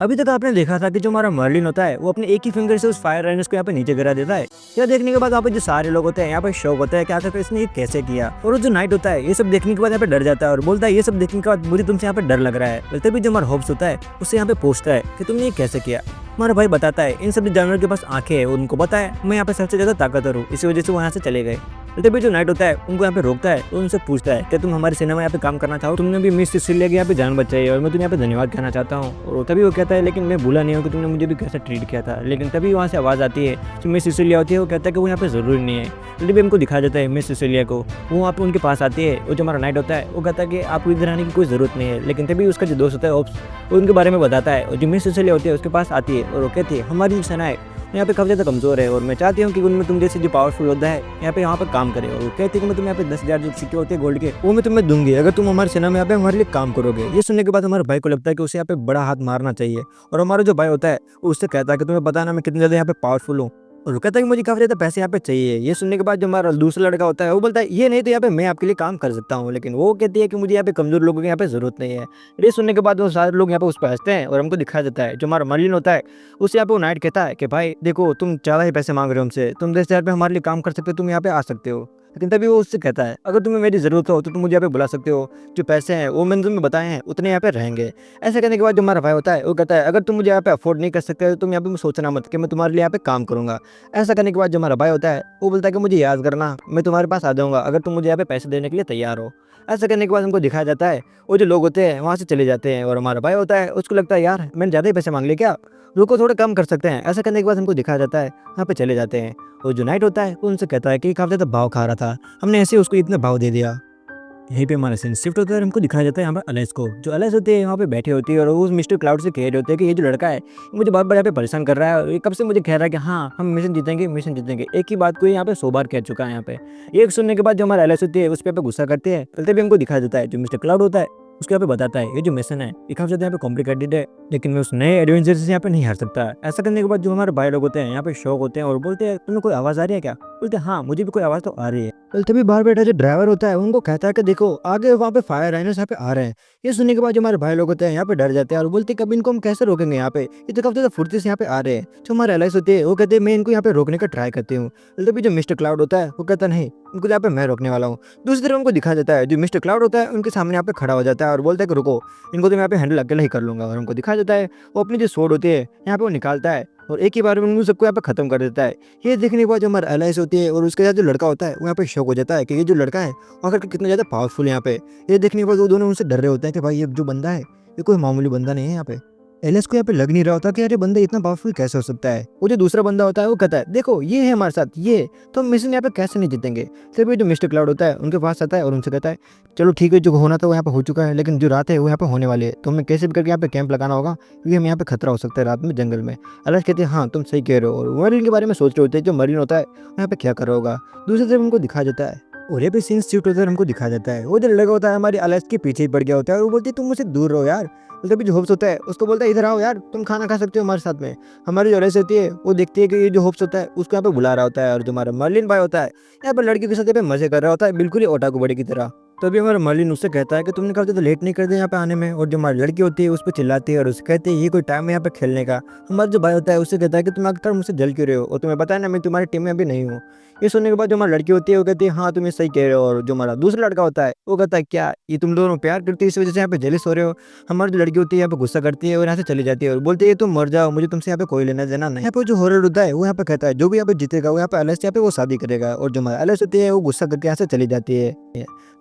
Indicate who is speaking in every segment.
Speaker 1: अभी तक आपने देखा था कि जो हमारा मर्लिन होता है वो अपने एक ही फिंगर से उस फायर राइनोस को यहाँ पे नीचे गिरा देता है। यह देखने के बाद यहाँ पे जो सारे लोग होते हैं यहाँ पे शौक होता है कि आखिर इसने ये कैसे किया। और वो जो नाइट होता है ये सब देखने के बाद यहाँ पे डर जाता है और बोलता है ये सब देखने के बाद मुझे तुमसे यहाँ पे डर लग रहा है। तभी जो हमारा होप्स होता है उससे यहाँ पे पूछता है कि तुमने ये कैसे किया। हमारा भाई बताता है इन सभी जानवर के पास आंखें है, उनको पता है मैं यहाँ पे सबसे ज्यादा ताकतवर हूँ, इसी वजह से वो यहाँ से चले गए। तभी जो नाइट होता है उनको यहाँ पे रोकता है और उनसे पूछता है कि तुम हमारे सेना में यहाँ पे काम करना चाहो, तुमने भी मिस सिसिलिया की यहाँ पे जान बचाई और मैं तुम्हें यहाँ पे धन्यवाद कहना चाहता हूँ। और तभी वो कहता है लेकिन मैं भूला नहीं हूँ कि तुमने मुझे भी कैसे ट्रीट किया था। लेकिन तभी वहाँ से आवाज़ आती है जो मिस सिसिलिया होती है, वो कहता है कि वो यहाँ पे ज़रूरी नहीं है। तभी हमको दिखाया जाता है मिस सिसिलिया को, वो वहाँ पे उनके पास आती है। वो जो हमारा नाइट होता है वो कहता है कि आपको इधर आने की कोई ज़रूरत नहीं है। लेकिन तभी उसका जो दोस्त होता है ओप्स, वो उनके बारे में बताता है और जो मिस सिसिलिया होती है उसके पास आती है और वो कहती है हमारी जो सेना है यहाँ पे काफ़ी ज़्यादा कमज़ोर है और मैं चाहती हूँ कि उनमें तुम जैसे जो पावरफुल योद्धा है यहाँ पे काम करे। और वो कहती है कि मैं तुम्हें यहाँ पे 10,000 जो सिक्के होते हैं गोल्ड के वो मैं तुम्हें दूंगी अगर तुम हमारी सेना में यहाँ पे हमारे लिए काम करोगे। ये सुनने के बाद हमारे भाई को लगता है कि उसे यहाँ पे बड़ा हाथ मारना चाहिए। और हमारा जो भाई होता है वो उससे कहता है कि तुम्हें पता ना मैं कितने ज़्यादा यहाँ पे पावरफुल हूँ। और वो कहता है कि मुझे काफ़ी ज़्यादा पैसे यहाँ पे चाहिए। ये सुनने के बाद जो हमारा दूसरा लड़का होता है वो बोलता है ये नहीं तो यहाँ पे मैं आपके लिए काम कर सकता हूँ। लेकिन वो कहती है कि मुझे यहाँ पे कमज़ोर लोगों की यहाँ पे ज़रूरत नहीं है। ये सुनने के बाद वो सारे लोग यहाँ पे उस पर हंसते हैं और हमको दिखाया जाता है जो हमारा मर्लिन होता है उससे यहाँ पे वो नाइट कहता है कि भाई देखो तुम ज़्यादा ही पैसे मांग रहे हो हमसे, तुम 10,000 पे हमारे लिए काम कर सकते हो, तुम यहाँ पे आ सकते हो। लेकिन तभी वो उससे कहता है अगर तुम्हें मेरी ज़रूरत हो तो तुम मुझे यहाँ पे बुला सकते हो, जो पैसे हैं वो मैंने तुम्हें बताए हैं उतने यहाँ पे रहेंगे। ऐसा करने के बाद जो हमारा भाई होता है वो कहता है अगर तुम मुझे यहाँ पे अफोर्ड नहीं कर सकते तो तुम यहाँ पे सोचना मत कि मैं तुम्हारे लिए यहाँ पे काम करूँगा। ऐसा करने के बाद जो हमारा भाई होता है वो बोलता है कि मुझे याद करना, मैं तुम्हारे पास आ जाऊँगा अगर तुम मुझे यहाँ पे पैसे देने के लिए तैयार हो। ऐसा करने के बाद हमको दिखाया जाता है वो जो लोग होते हैं वहाँ से चले जाते हैं और हमारा भाई होता है उसको लगता है यार मैंने ज़्यादा ही पैसे मांग लिए क्या, रुको थोड़ा कम कर सकते हैं। ऐसा करने के बाद हमको दिखाया जाता है यहाँ पे चले जाते हैं। और जो नाइट होता है वो उनसे कहता है कि काफ़ी ज़्यादा भाव खा रहा था, हमने ऐसे उसको इतना भाव दे दिया। यहीं पे हमारा सीन शिफ्ट होता है और हमको दिखाया जाता है यहाँ पर अलेस को, जो अलेस होती है यहाँ पे बैठी होती है और वो उस मिस्टर क्लाउड से कह रहे होते हैं कि ये जो लड़का है मुझे बार बार यहाँ पे परेशान कर रहा है और ये कब से मुझे कह रहा है कि हाँ हम मिशन जीतेंगे मिशन जीतेंगे। एक ही बात को यहाँ पे 100 बार कह चुका है यहाँ पे। ये सुनने के बाद जो हमारा अलेस होती है उस पर गुस्सा करते हैं। चलते भी हमको दिखाया जाता है जो मिस्टर क्लाउड होता है उसके यहाँ पे बताता है ये जो मिशन है ये काफ़ी ज़्यादा यहाँ पे कॉम्प्लिकेटेड है, लेकिन मैं उस नए एडवेंचर से यहाँ पे नहीं हार सकता। ऐसा करने के बाद जो हमारे भाई लोग होते हैं यहाँ पे शौक होते हैं और बोलते हैं तुम्हें कोई आवाज़ आ रही है क्या, बोलते हैं हाँ मुझे भी कोई आवाज़ तो आ रही है। तभी बाहर बैठा जो ड्राइवर होता है उनको कहता है कि देखो आगे वहाँ पे फायर राइनोस यहाँ पे आ रहे हैं। ये सुनने के बाद जो हमारे भाई लोग होते हैं यहाँ पे डर जाते हैं और बोलते हैं कभी इनको हम कैसे रोकेंगे, यहाँ पे ये तो काफ़ी ज़्यादा फुर्ती से यहाँ पे आ रहे हैं। जो हमारे एलाइस होती है वो कहते हैं मैं इनको यहाँ पे रोकने का ट्राई करती हूँ। तभी जो मिस्टर क्लाउड होता है वो कहता नहीं इनको यहाँ पे मैं रोकने वाला हूँ। दूसरी तरफ उनको दिखा जाता है जो मिस्टर क्लाउड होता है उनके सामने यहाँ पे खड़ा हो जाता है और बोलता है कि रुको इनको तो मैं यहाँ पे हैंडल अकेला ही कर लूंगा। और हमको दिखा जाता है वो अपनी जो सोड होती है यहाँ पे वो निकालता है और एक ही बार में उन सबको यहाँ पे खत्म कर देता है। ये देखने के बाद जो हमारा एलाइस होती है और उसके साथ जो लड़का होता है वो यहाँ पे शौक हो जाता है कि ये जो लड़का है आखिर कितना ज़्यादा पावरफुल है यहाँ पे। ये देखने के बाद वो दोनों उनसे डर रहे होते हैं कि भाई ये जो बंदा है ये कोई मामूली बंदा नहीं है। यहाँ पे एलिस को यहाँ पे लग नहीं रहा होता कि यार ये बंदा इतना पावरफुल कैसे हो सकता है। वो जो दूसरा बंदा होता है वो कहता है देखो ये है हमारे साथ ये तो हम मिशन यहाँ पे कैसे नहीं जीतेंगे। फिर जो मिस्टर क्लाउड होता है उनके पास आता है और उनसे कहता है चलो ठीक है जो होना था वो यहाँ पे हो चुका है, लेकिन जो रात है वो यहाँ पे होने वाली है तो हमें कैसे भी करके यहाँ पे कैंप लगाना होगा क्योंकि हम यहाँ पे खतरा हो सकता है रात में जंगल में। एलिस कहते हैं हाँ तुम सही कह रहे हो। और मरीन के बारे में सोच रहे होते हैं जो मरीन होता है यहाँ पे क्या कर रहा होगा। दूसरी तरफ उनको दिखा जाता है और ये भी सीन शिफ्ट होता है हमको दिखाया जाता है वो जो लड़का होता है हमारी एलिस के पीछे ही पड़ गया होता है और वो बोलती है तुम मुझसे दूर रहो यार। तभी जो होप्स होता है उसको बोलता है इधर आओ यार तुम खाना खा सकते हो हमारे साथ में। हमारी जो एलिस होती है वो देखती है कि ये जो होप्स होता है उसको यहाँ पे बुला रहा होता है और जो हमारा मर्लिन भाई होता है यहाँ पर लड़की के साथ यहाँ पे मजे कर रहा होता है बिल्कुल ही ओटाकू बड़े की तरह। तभी हमारा मर्लिन उससे कहता है कि तुमने कहा तो लेट नहीं कर दिया यहाँ पे आने में। और जो हमारी लड़की होती है उस पर चिल्लाती है और उससे कहती है ये कोई टाइम है यहाँ पे खेलने का। हमारा जो भाई होता है उससे कहता है कि तुम आखिर मुझसे जल क्यों रहे हो और तुम्हें पता है ना मैं तुम्हारी टीम में अभी नहीं हूँ। ये सुनने के बाद जो हमारी लड़की होती है वो कहती है हाँ तुम ये सही कह रहे हो। और जो हमारा दूसरा लड़का होता है वो कहता है क्या ये तुम दोनों प्यार करती है इस वजह से यहाँ पे जेलस हो रहे हो। हमारी जो लड़की होती है यहाँ पे गुस्सा करती है और यहाँ से चली जाती है और बोलती है तुम मर जाओ मुझे तुमसे यहाँ पे कोई लेना देना नहीं। यहाँ पे जो हॉरर होता है वो यहाँ पे कहता है जो भी यहाँ पे जीतेगा वो यहाँ पे एलिस यहाँ पे वो शादी करेगा। और जो हमारा एलिस होती है वो गुस्सा करके यहाँ से चली जाती है।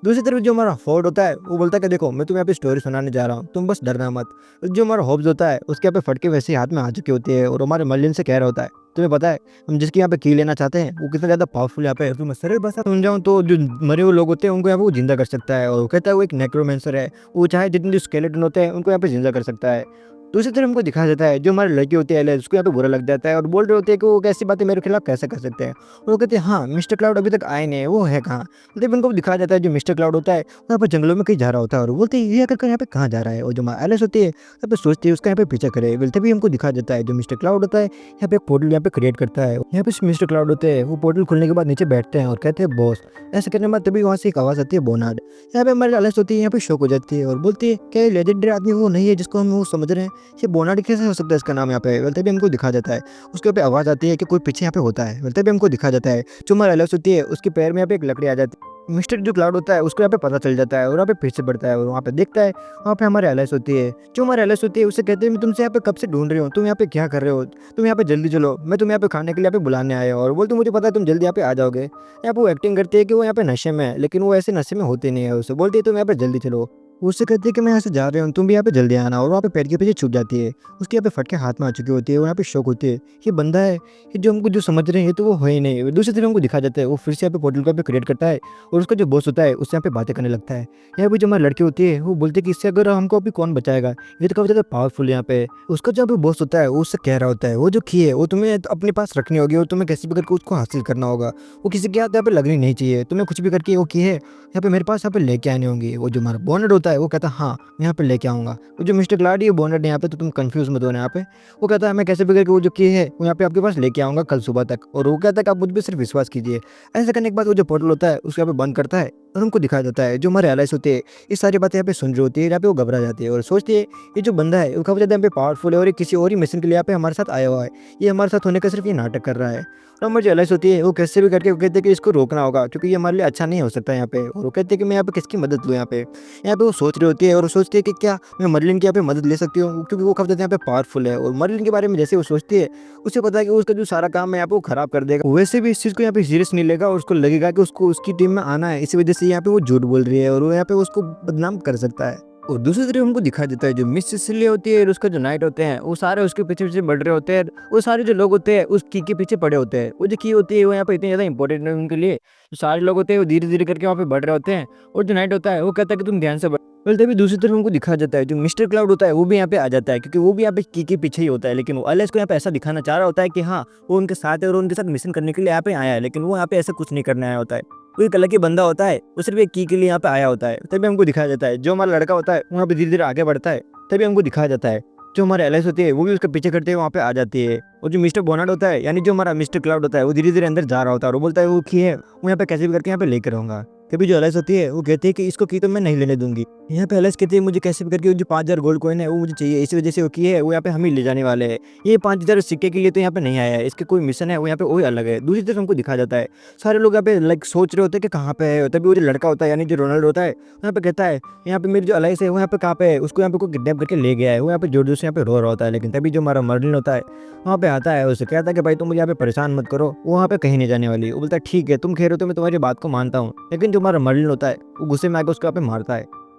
Speaker 1: दूसरी तरफ जो हमारा फोर्ड होता है वो बोलता है कि देखो मैं तुम्हें यहाँ पे स्टोरी सुनाने जा रहा हूँ तुम बस डरना मत। जो हमारा हॉब्स होता है उसके यहाँ पे फटके वैसे हाथ में आ चुकी होती है और हमारे मर्लिन से कह रहा होता है तुम्हें पता है हम जिसके यहाँ पे की लेना चाहते हैं वो कितना ज़्यादा पावरफुल यहाँ पे। तुम्हें सरल भाषा समझाऊँ तो जो मरे हुए लोग होते हैं उनको यहाँ पे वो जिंदा कर सकता है। और वो कहता है वो एक नेक्रोमेंसर है, वो चाहे जितने जो स्केलेटन होते हैं उनको यहाँ पे जिंदा कर सकता है। दूसरी तरफ हमको दिखाया जाता है जो हमारी लड़की होती है एलिस उसको यहाँ पे बुरा लग जाता है और बोल रहे होते हैं कि वो कैसी बातें मेरे खिलाफ कैसे कर सकते हैं। और वो कहते हैं हाँ मिस्टर क्लाउड अभी तक आए नहीं है वो है कहाँ। तब उनको दिखाया जाता है जो मिस्टर क्लाउड होता है वहाँ पर जंगलों में कहीं जा रहा होता है और बोलते हैं ये अगर यहाँ पे कहाँ जा रहा है। और जो हमारी एलिस होती है यहाँ पे सोचती है उसका यहाँ पे पीछा करे। तभी हमको दिखाया जाता है जो मिस्टर क्लाउड होता है यहाँ पे एक पोर्टल यहाँ पे क्रिएट करता है। यहाँ पे मिस्टर क्लाउड होते हैं वो पोर्टल खुलने के बाद नीचे बैठते हैं और कहते हैं बॉस। ऐसे करने के बाद तभी वहाँ से एक आवाज़ आती है बोनार्ड। यहाँ पे हमारी एलिस होती है यहाँ पे शॉक हो जाती है और बोलती है क्या लेजेंडरी आदमी वो नहीं है जिसको हम वो समझ रहे हैं। ये बोनाड कैसे हो सकता है इसका नाम यहाँ पे। बोलते भी हमको दिखा जाता है, उसके ऊपर आवाज़ आती है कि कोई पीछे यहाँ पे होता है। बोलते भी हमको दिखा जाता है जो हमारा एलिस होती है उसके पैर में यहाँ पे एक लकड़ी आ जाती है। मिस्टर जो क्लाउड होता है उसको यहाँ पे पता चल जाता है और वहाँ पे फिर से बढ़ता है और वहाँ पे देखता है वहाँ पे हमारे एलिस होती है। जो हमारे एलिस होती है उससे कहते हैं मैं तुमसे यहाँ पे कब से ढूंढ रही हूँ, तुम यहाँ पे क्या कर रहे हो, तुम यहाँ पे जल्दी चलो, मैं तुम्हें यहाँ पे खाने के लिए यहाँ पे बुलाने आया हूँ। और बोलते मुझे पता है तुम जल्दी यहाँ पे आ जाओगे। यहाँ पे वो एक्टिंग करती है कि वो यहाँ पे नशे में है, लेकिन वो ऐसे नशे में होते नहीं है। उससे बोलती है तुम यहाँ पे जल्दी चलो। वो उससे कहती है कि मैं यहाँ से जा रही हूँ, तुम भी यहाँ पे जल्दी आना। और वहाँ पे पैर के पीछे छुप जाती है। उसके यहाँ पे फटके हाथ में आ चुकी होती है, वो यहाँ पे शौक होती है ये बंदा है, ये जो हमको जो समझ रहे हैं तो वो है ही नहीं। दूसरी तरफ हमको दिखा जाता है वो फिर से यहाँ पे पोर्टल को यहाँ पे क्रिएट करता है और उसका जो बॉस होता है उससे यहाँ पे बातें करने लगता है। यहाँ पे जो हमारी लड़की होती है वो बोलती है कि इससे अगर हमको अभी कौन बचाएगा, ये तो काफ़ी ज़्यादा पावरफुल है यहाँ पे। उसका जो बॉस होता है वो उससे कह रहा होता है वो जो की है वो तुम्हें अपने पास रखनी होगी और तुम्हें कैसे भी करके उसको हासिल करना होगा। वो किसी के हाथ यहाँ पे लगनी नहीं चाहिए, तुम्हें कुछ भी करके वो की है यहाँ पे मेरे पास यहाँ पे लेके आनी होंगी। वो जो हमारा बोनट होता है वो कहता है हाँ मैं यहाँ पे लेके आऊँगा। वो जो मिस्टर क्लाडी है बोनट यहाँ पे, तो तुम कंफ्यूज मत होना यहाँ पे। वो कहता है मैं कैसे भी करके वो जो की है वो यहाँ पे आपके पास लेके आऊँगा कल सुबह तक। और वो कहता है कि आप मुझ पर सिर्फ विश्वास कीजिए। ऐसा करने के बाद वो जो पोर्टल होता है उसको यहाँ पे बंद करता है और हमको दिखाया जाता है जो हमारे एलाइस होते हैं ये सारी बातें यहाँ पे सुन रही होती है। यहाँ पे वो घबरा जाती है और सोचती है ये जो बंदा है वो काफ़ी ज़्यादा यहाँ पे पावरफुल है और ये किसी और ही मिशन के लिए यहाँ पे हमारे साथ आया हुआ है, ये हमारे साथ होने का सिर्फ ये नाटक कर रहा है। और हमारी जो एलाइस होती है वो कैसे भी करके वो कहते हैं कि इसको रोकना होगा क्योंकि ये हमारे लिए अच्छा नहीं हो सकता यहाँ पे। और वो कहते हैं कि मैं यहाँ पे किसकी मदद लूँ। यहाँ पे वो सोच रही होती है और सोचती है कि क्या मैं मर्लिन की यहाँ पे मदद ले सकती हूँ क्योंकि वो काफ़ी ज़्यादा यहाँ पे पावरफुल है। और मर्लिन के बारे में जैसे वो सोचती है उसे पता है कि उसका जो सारा काम है यहाँ पे वो खराब कर देगा। वैसे भी इस चीज़ को यहाँ पे सीरियस नहीं लेगा और उसको लगेगा कि उसको उसकी टीम में आना है, इसी वजह से यहाँ पे वो झूठ बोल रही है और वो यहाँ पे उसको बदनाम कर सकता है। और दूसरी तरफ हमको दिखा देता है जो मिस सिसिलिया होती है और उसका जो नाइट होते हैं वो सारे उसके पीछे पीछे बढ़ रहे होते हैं। वो सारे जो लोग होते हैं उस की के पीछे पड़े होते हैं। वो जो की होती है वो यहाँ पे इतनी ज़्यादा इंपॉर्टेंट है उनके लिए, जो सारे लोग होते हैं वो धीरे धीरे करके वहाँ पे बढ़ रहे होते हैं। और जो नाइट होता है वो कहता है कि तुम ध्यान से बढ़। तभी दूसरी तरफ हमको दिखा जाता है जो मिस्टर क्लाउड होता है वो भी यहाँ पे आ जाता है क्योंकि वो भी यहाँ पे की के पीछे ही होता है। लेकिन वो एलिस को यहाँ पे ऐसा दिखाना चाह रहा होता है कि हाँ वो उनके साथ है और उनके साथ मिशन करने के लिए यहाँ पे आया है, लेकिन वो यहाँ पे ऐसा कुछ नहीं करने आया होता है। वो एक अलग ही बंदा होता है, वो सिर्फ एक की के लिए यहाँ पे आया होता है। तभी हमको दिखाया जाता है जो हमारा लड़का होता है वहाँ पे धीरे धीरे आगे बढ़ता है। तभी हमको दिखाया जाता है जो हमारे एलिस होती है वो भी उसके पीछे करते हुए वहाँ पे आ जाती है। और जो मिस्टर बोनाड होता है यानी जो हमारा मिस्टर क्लाउड होता है वो धीरे धीरे अंदर जा रहा होता है और वो बोलता है वो की है वो यहाँ पे कैसे भी करके यहाँ पे लेकर आऊँगा। तभी जो एलिस होती है वो कहती है कि इसको की तो मैं नहीं लेने दूंगी। यहाँ पे एलिस कहती है मुझे कैसे भी करके जो 5000 गोल्ड कॉइन है वो मुझे चाहिए, इसी वजह से वो की है वो यहाँ पे हम ही ले जाने वाले हैं। ये 5000 सिक्के के लिए तो यहाँ पे नहीं आया है, इसके कोई मिशन है वो यहाँ पे वही अलग है। दूसरी तरफ हमको दिखा जाता है सारे लोग यहाँ पे लाइक सोच रहे होते हैं कि कहाँ पे है। तभी वो जो लड़का होता है यानी जो रोनाल्ड होता है यहाँ पे कहता है यहाँ पे मेरी जो एलिस है वो यहाँ पे कहाँ पे है, उसको यहाँ पे कोई किडनैप करके ले गया है। वो यहाँ पे जोर जोर से यहाँ पे रो रहा होता है। लेकिन तभी जो हमारा मर्लिन होता है वहाँ पे आता है, उसे कहता है कि भाई तुम मुझे यहाँ पे परेशान मत करो, वो वहाँ पे कहीं नहीं जाने वाली। वो बोलता है ठीक है तुम कह रहे हो तो मैं तुम्हारी बात को मानता हूँ। लेकिन जो हमारा मर्लिन होता है वो गुस्से में आकर उसको यहाँ पे मारता है।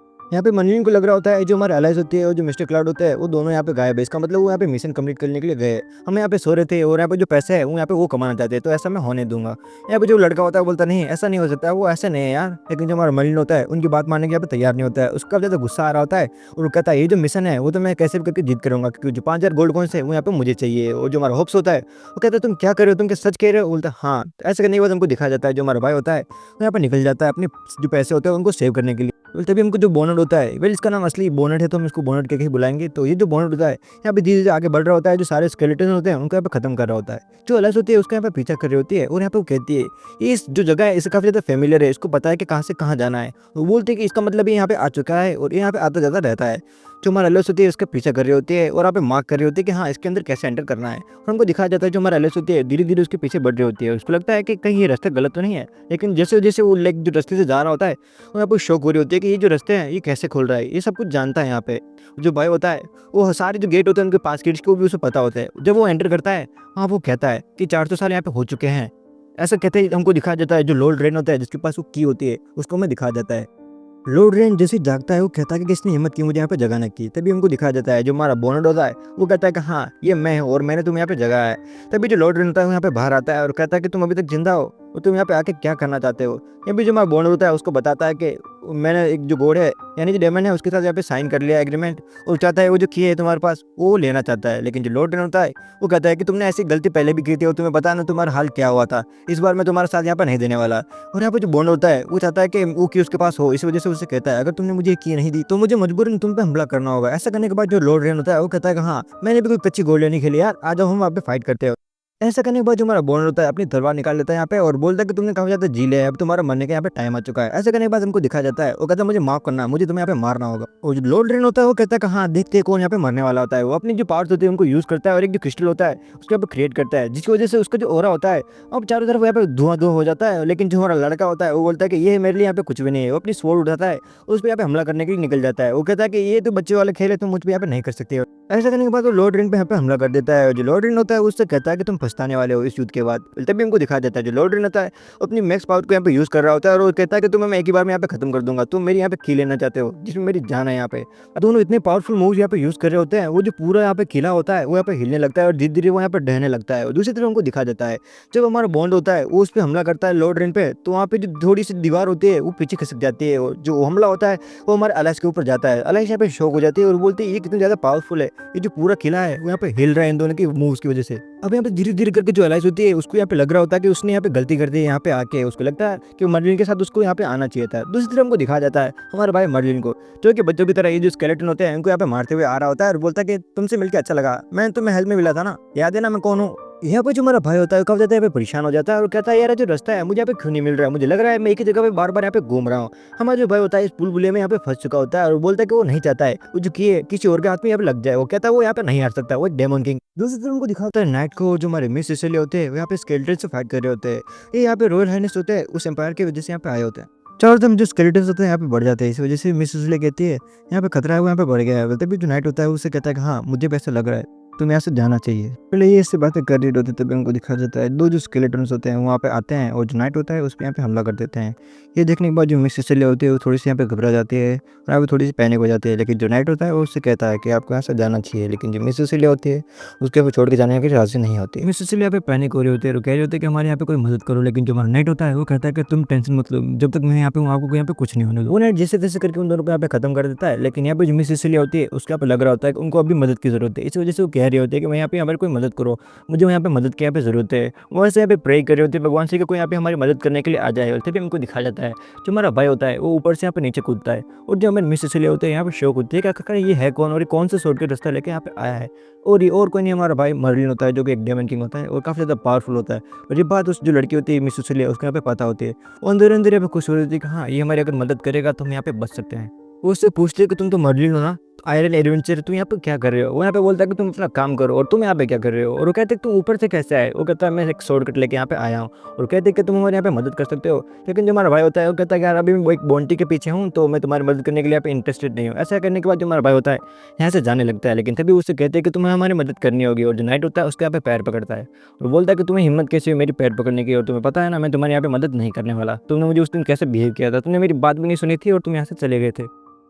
Speaker 1: यहाँ पे मर्लिन को लग रहा होता है जो हमारा एलाइस होती है और जो मिस्टर क्लाउड होता है वो दोनों यहाँ पे गायब है। इसका मतलब वो यहाँ पे मिशन कंप्लीट करने के लिए गए, हम यहाँ पे सो रहे थे और यहाँ पे जो पैसे है वो यहाँ पे वो कमाना चाहते हैं, तो ऐसा मैं होने दूंगा। यहाँ पे जो लड़का होता है बोलता नहीं ऐसा नहीं हो सकता, वो ऐसा नहीं है यार। लेकिन जो हमारा मर्लिन होता है उनकी बात मानने के यहाँ पे तैयार नहीं होता है, उसका ज़्यादा गुस्सा आ रहा होता है और वो कहता है ये जो मिशन है वो तो मैं कैसे भी करके जीत करूँगा क्योंकि जो 5000 गोल्ड कॉइन्स है वो यहाँ पे मुझे चाहिए। और जो हमारा होप्स होता है वो कहता है तुम क्या कर रहे हो, तुम क्या सच कह रहे हो। बोलता है हाँ। ऐसा करने के बाद हमको दिखाया जाता है जो हमारा भाई होता है वो यहाँ पे निकल जाता है अपने जो पैसे होते हैं उनको सेव करने के लिए। तभी हमको जो बोनट होता है वेल इसका नाम असली बोनट है तो हम इसको बोनट के ही बुलाएंगे। तो ये जो बोनट होता है यहाँ पे धीरे धीरे आगे बढ़ रहा होता है, जो सारे स्केलेटन होते हैं उनको यहाँ पे खत्म कर रहा होता है। जो एलिस होती है उसका यहाँ पे पीछा कर रही होती है और यहाँ पे वो कहती है इस जो जगह है इसे काफ़ी ज़्यादा फेमिलियर है, इसको पता है कि कहाँ से कहाँ जाना है। वो बोलती है कि इसका मतलब ये यहाँ पे आ चुका है और यहाँ पे आता जाता रहता है। जो हमारा एलिस होती है उसका पीछा कर रही होती है और यहाँ पे मार्क कर रही होती है कि हाँ इसके अंदर कैसे एंटर करना है। और हमको दिखाया जाता है जो हमारा एलिस होती है धीरे धीरे उसके पीछे बढ़ रही होती है, उसको लगता है कि कहीं ये रास्ता गलत तो नहीं है। लेकिन जैसे जैसे वो लाइक जो रास्ते से जा रहा होता है वो यहाँ पर शौक हो रही होती है कि ये जो रास्ते हैं ये कैसे खोल रहा है, ये सब कुछ जानता है। यहाँ पे जो भाई होता है वो सारे जो गेट होते हैं उनके पास गेट्स को भी उसे पता होता है। जब वो एंटर करता है हाँ वो कहता है कि 400 साल यहाँ पे हो चुके हैं। ऐसा कहते ही हमको दिखाया जाता है जो लॉर्ड रेन होता है जिसके पास वो की होती है उसको हमें दिखाया जाता है। लॉर्ड रेन जैसे जागता है वो कहता है कि किसने हिम्मत की मुझे यहाँ पे जगाने की। तभी हमको दिखाया जाता है जो हमारा बोनट होता है वो कहता है कि हाँ ये मैं हूँ और मैंने तुम्हें यहाँ पे जगाया है। तभी जो लॉर्ड रेन होता है वो यहाँ पे बाहर आता है और कहता है कि तुम अभी तक जिंदा हो और तुम यहाँ पे आके क्या करना चाहते हो। ये भी जो हमारा बोनट होता है उसको बताता है कि मैंने एक जो गोड है यानी जो डेमन है उसके साथ यहाँ पे साइन कर लिया एग्रीमेंट और चाहता है वो जो की है तुम्हारे पास वो लेना चाहता है। लेकिन जो लॉर्ड रेन होता है वो कहता है कि तुमने ऐसी गलती पहले भी की थी और तुम्हें पता ना तुम्हारा हाल क्या हुआ था, इस बार मैं तुम्हारे साथ यहाँ पर नहीं देने वाला। और यहाँ पे जो बोनट होता है वो चाहता है कि वो की उसके पास हो, इस वजह से उसे कहता है अगर तुमने मुझे की नहीं दी तो मुझे मजबूरन तुम पे हमला करना होगा। ऐसा करने के बाद जो लॉर्ड रेन होता है वो कहता है कि हाँ मैंने भी कोई कच्ची गोल्ड नहीं खेली यार, आ जाओ हम वहाँ पे फाइट करते हो। ऐसा करने के बाद जो हमारा बॉन्ड होता है अपनी तलवार निकाल लेता है यहाँ पे और बोलता है कि तुमने काफी ज्यादा जी लिया है, अब तुम्हारा मरने का यहाँ पे टाइम आ चुका है। ऐसा करने के बाद हमको दिखाया जाता है, वो कहता है मुझे माफ करना, मुझे तुम्हें यहाँ पे मारना होगा। और जो लॉर्ड रेन होता है वो कहता है कि हाँ देखते हैं कौन यहाँ पे मरने वाला होता है। वो अपनी जो पावर्स होते हैं उनको यूज करता है और एक जो क्रिस्टल होता है उसको यहाँ पे क्रिएट करता है, जिसकी वजह से उसका जो ओरा होता है अब चारों तरफ यहाँ पे धुआं धुआं हो जाता है। लेकिन जो हमारा लड़का होता है वो बोलता है कि ये मेरे लिए यहाँ पे कुछ भी नहीं है। वो अपनी स्वॉर्ड उठाता है, उस पर यहाँ पे हमला करने के लिए निकल जाता है। वो कहता है कि ये तो बच्चे वाले खेल है, तुम मुझ पर यहाँ पे नहीं कर सकते हो। ऐसा करने के बाद वो लॉर्ड रिन पे यहाँ पे हमला कर देता है। और जो लॉर्ड रिन होता है उससे कहता है कि तुम पछताने वाले हो इस युद्ध के बाद। तभी हमको दिखा देता है जो लॉर्ड रिन होता है अपनी मैक्स पावर को यहाँ पे यूज कर रहा होता है और वो कहता है कि तुम्हें मैं एक ही बार में यहाँ पे खत्म कर दूंगा, तुम मेरी यहाँ पे की लेना चाहते हो जिसमें मेरी जान है। यहाँ पे दोनों इतने पावरफुल मूव्स यहाँ पे यूज कर रहे होते हैं, वो जो पूरा यहाँ पे किला होता है वो यहाँ पे हिलने लगता है और धीरे धीरे वो यहाँ पे ढहने लगता है। और दूसरी तरफ हमको दिखा देता है जब हमारा बॉन्ड होता है वो उस पर हमला करता है लॉर्ड रिन पे, तो वहाँ पे जो थोड़ी सी दीवार होती है वो पीछे खिसक जाती है। और जो हमला होता है वो हमारे अलाइस के ऊपर जाता है। अलाइस यहाँ पे शॉक हो जाती है और बोलती है ये कितनी ज्यादा पावरफुल है, ये जो पूरा किला है वो यहाँ पे हिल रहा है इन दोनों की मूव्स की वजह से। अब यहाँ पे धीरे धीरे करके जो अलाइस होती है उसको यहाँ पे लग रहा होता है कि उसने यहाँ पे गलती कर दी है। यहाँ पे आके उसको लगता है कि मर्लिन के साथ उसको यहाँ पे आना चाहिए था। दूसरी तरफ हमको दिखा जाता है हमारे भाई मर्लिन को, जो कि बच्चों की तरह ये जो स्केलेटन होते हैं इनको यहाँ पे मारते हुए आ रहा होता है और बोलता है कि तुमसे मिलकर अच्छा लगा, मैं तुम्हें हेल्प में मिला था ना, याद है ना मैं कौन हूँ। यहाँ पे जो हमारा भाई होता है कब जाता है यहाँ पे परेशान हो जाता है और कहता है यार जो रास्ता है मुझे यहाँ पे क्यों नहीं मिल रहा है, मुझे लग रहा है मैं एक ही जगह पे बार बार यहाँ पे घूम रहा हूँ। हमारा जो भाई होता है इस पुल बुले में यहाँ पे फंस चुका होता है और बोलता है कि वो नहीं चाहता है वो जो किए किसी और के हाथ में यहाँ पे लग जाए। वो कहता है वो यहाँ पे नहीं हार सकता, वो डेमन किंग। दूसरी तरफ उनको दिखाता है नाइट को, जो हमारे मिस सिसिली होते हैं वो यहाँ पे स्केलेटन से फाइट कर रहे होते हैं। ये यहाँ पे रॉयल हाइनेस होते हैं उस एम्पायर की वजह से यहाँ पे आए होते हैं। चारों तरफ जो स्केलेटन्स होते हैं यहाँ पे बढ़ जाते हैं, इस वजह से मिस सिसिली कहती है यहाँ पे खतरा है वो यहाँ पे बढ़ गया है। तभी जो नाइट होता है उससे कहता है कि हाँ मुझे भी ऐसा लग रहा है, तुम्हें यहाँ से जाना चाहिए। पहले ये इससे बातें कर रही होती है तभी उनको दिखा जाता है दो जो स्केलेटन्स होते हैं वहाँ पे आते हैं और जो नाइट होता है उस पर यहाँ पे हमला कर देते हैं। ये देखने के बाद जो मिस सिसिली होती है वो थोड़ी सी यहाँ पे घबरा जाती है और यहाँ पे थोड़ी सी पैनिक हो जाती है। लेकिन जो नाइट होता है वो उससे कहता है कि आपको यहाँ से जाना चाहिए। लेकिन जो मिस सिसिली होती है उसके छोड़ के जाने की राजी नहीं होती। मिस सिसिली यहाँ पे पैनिक हो रही होती है और कह रही होती है कि हमारे यहाँ पे कोई मदद करो। लेकिन जो हमारा नाइट होता है वो कहता है कि तुम टेंशन मत लो, जब तक मैं यहाँ पे हूँ आपको यहाँ पे कुछ नहीं होने दो। वो नाइट जैसे तैसे करके उन दोनों को यहाँ पे खत्म कर देता है। लेकिन यहाँ पे जो मिस सिसिली होती है उसके यहाँ पे लग रहा होता है कि उनको अभी मदद की जरूरत है, इस वजह से वो कह रही होती है कि मैं यहाँ पे हमारी कोई मदद करो, मुझे यहाँ पे मदद की यहाँ पे जरूरत है। वो ऐसे यहाँ पे प्रे कर रहे होते हैं भगवान से कि कोई यहाँ पे हमारी मदद करने के लिए आ जाए। और तभी हमको दिखा जाता है जो हमारा भाई होता है वो ऊपर से यहाँ पे नीचे कूदता है और जो हमारे मिस सिसिली होते हैं यहाँ पे शौक होती है कि आखिरकार ये है कौन और ये कौन से शॉर्ट के रास्ता लेके यहाँ पे आया है। और ये और कोई नहीं हमारा भाई मर्लिन होता है जो कि एक डेमन किंग होता है और काफ़ी ज़्यादा पावरफुल होता है। और ये बात उस जो लड़की होती है मिस सिसिली उसके यहाँ पे पता होती है। वो अंदर अंदर यहाँ पे खुश हो रही थी कि हाँ ये हमारी अगर मदद करेगा तो हम यहाँ पे बच सकते हैं। वो उससे पूछते हैं कि तुम तो मर्लिन हो ना, आयरन एडवेंचर, तुम यहाँ पे क्या कर रहे हो। वो यहाँ पे बोलता है कि तुम अपना काम करो और तुम यहाँ पे क्या कर रहे हो। और वो कहते हैं तुम ऊपर से कैसे आए। वो कहता है मैं एक शॉर्टकट लेके यहाँ पे आया हूँ। और कहते हैं कि तुम हमारे यहाँ पे मदद कर सकते हो। लेकिन जो हमारा भाई होता है वो कहता है कि यार अभी मैं एक बॉन्टी के पीछे हूँ तो मैं तुम्हारी मदद करने के लिए यहाँ पे इंटरेस्टेड नहीं हूँ। ऐसा करने के बाद जो हमारा भाई होता है यहाँ से जाने लगता है। लेकिन तभी उससे कहते हैं कि तुम्हें हमारी मदद करनी होगी। और जो नाइट होता है उसके यहाँ पे पैर पकड़ता है और बोलता है कि तुम्हें हिम्मत कैसे हुई मेरी पैर पकड़ने की, और तुम्हें पता है ना मैं तुम्हारे यहाँ पे मदद नहीं करने वाला, तुमने मुझे उस दिन कैसे बिहेव किया था, तुमने मेरी बात भी नहीं सुनी थी और तुम यहाँ से चले गए थे।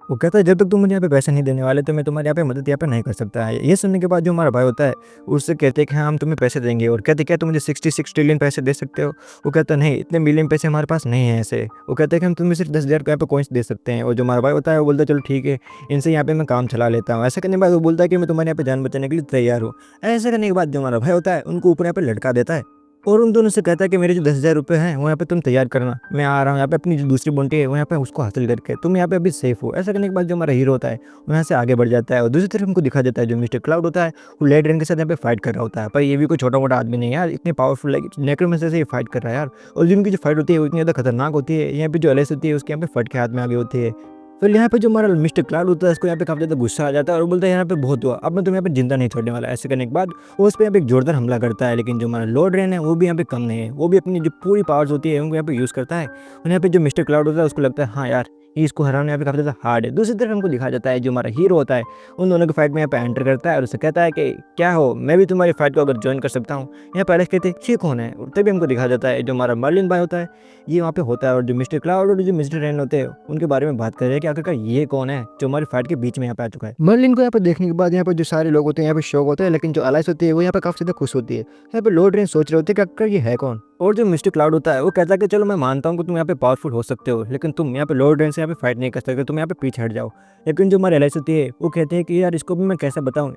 Speaker 1: वो कहता है जब तक तुम मुझे यहाँ पे पैसे नहीं देने वाले तो मैं तुम्हारे यहाँ पे मदद यहाँ पे नहीं कर सकता है। ये सुनने के बाद जो हमारा भाई होता है उससे कहते हैं कि हाँ हम तुम्हें पैसे देंगे। और कहते क्या तुम मुझे 66 ट्रिलियन पैसे दे सकते हो। वो कहता नहीं इतने मिलियन पैसे हमारे पास नहीं है ऐसे। वो कहते हैं कि हम तुम्हें सिर्फ 10,000 यहाँ पे कॉइन्स दे सकते हैं। और जो हमारा भाई होता है वो बोलता है चलो ठीक है इनसे यहाँ पे मैं काम चला लेता हूँ। ऐसा करने के बाद वो बोलता है कि मैं तुम्हारे यहाँ पे जान बचाने के लिए तैयार हूँ। ऐसा करने के बाद जो हमारा भाई होता है उनको ऊपर यहाँ पे लटका देता है और उन दोनों से कहता है कि मेरे जो 10,000 रुपये हैं वो यहाँ पे तुम तैयार करना, मैं आ रहा हूँ यहाँ पे अपनी जो दूसरी बॉन्टी है वो यहाँ पे उसको हासिल करके तुम यहाँ पे अभी सेफ हो। ऐसा करने के बाद जो हमारा हीरो होता है वो यहाँ से आगे बढ़ जाता है और दूसरी तरफ हमको दिखा देता है जो मिस्टर क्लाउड होता है वो लेड रेन के साथ यहाँ पे फाइट कर रहा होता है। पर ये भी कोई छोटा मोटा आदमी नहीं है यार, इतने पावरफुल है नेक्रोमेंसर से ये फाइट कर रहा है यार। और जिनकी जो फाइट होती है वो इतनी ज़्यादा खतरनाक होती है। यहाँ पे जो एलिस होती है उसके यहाँ पे फट के हाथ में आगे होती है। फिर यहाँ पे जो हमारा मिस्टर क्लाउड होता है उसको यहाँ पे काफी ज़्यादा गुस्सा आ जाता है और बोलता है यहाँ पे बहुत हुआ, अब मैं तुम्हें यहाँ पे जिंदा नहीं छोड़ने वाला। ऐसे करने के बाद वो उस पर यहाँ पे एक जोरदार हमला करता है। लेकिन जो हमारा लॉर्ड रेन है वो भी यहाँ पे कम नहीं है, वो भी अपनी जो पूरी पावर्स होती है उनको यहाँ पे यूज़ करता है। और यहाँ पे जो मिस्टर क्लाउड होता है उसको लगता है हाँ यार ये इसको हराना यहाँ पे काफ़ी ज़्यादा हार्ड है। दूसरी तरफ हमको दिखा जाता है जो हमारा हीरो होता है उन दोनों की फाइट में यहाँ पे एंटर करता है और उससे कहता है कि क्या हो मैं भी तुम्हारी फाइट को अगर ज्वाइन कर सकता हूँ। यहाँ पे एलेक्स कहते हैं ये कौन है। और तभी हमको दिखा जाता है जो हमारा मर्लिन भाई होता है ये वहाँ पे होता है और जो मिस्टर क्लाउड और जो मिस्टर रेन होते हैं उनके बारे में बात कर रहे हैं कि आखिरकार ये कौन है जो हमारी फाइट के बीच में यहाँ पे आ चुका है। मर्लिन को यहाँ पे देखने के बाद यहाँ पे जो सारे लोग होते हैं यहाँ पे शौक होता है। लेकिन जो अलाइस होती है वो यहाँ पे काफ़ी ज़्यादा खुश होती है। यहाँ पे लॉर्ड रेन सोच रहे होते हैं कि आखिरकार ये है कौन। और जो मिस्टर क्लाउड होता है वो कहता है कि चलो मैं मानता हूँ कि तुम यहाँ पे पावरफुल हो सकते हो लेकिन तुम यहाँ पे लॉर्ड रेन से यहाँ पे फाइट नहीं कर सकते, तुम यहाँ पे पीछे हट जाओ। लेकिन जो हमारे एलाइस होती है वो कहते हैं कि यार इसको भी मैं कैसे बताऊँ,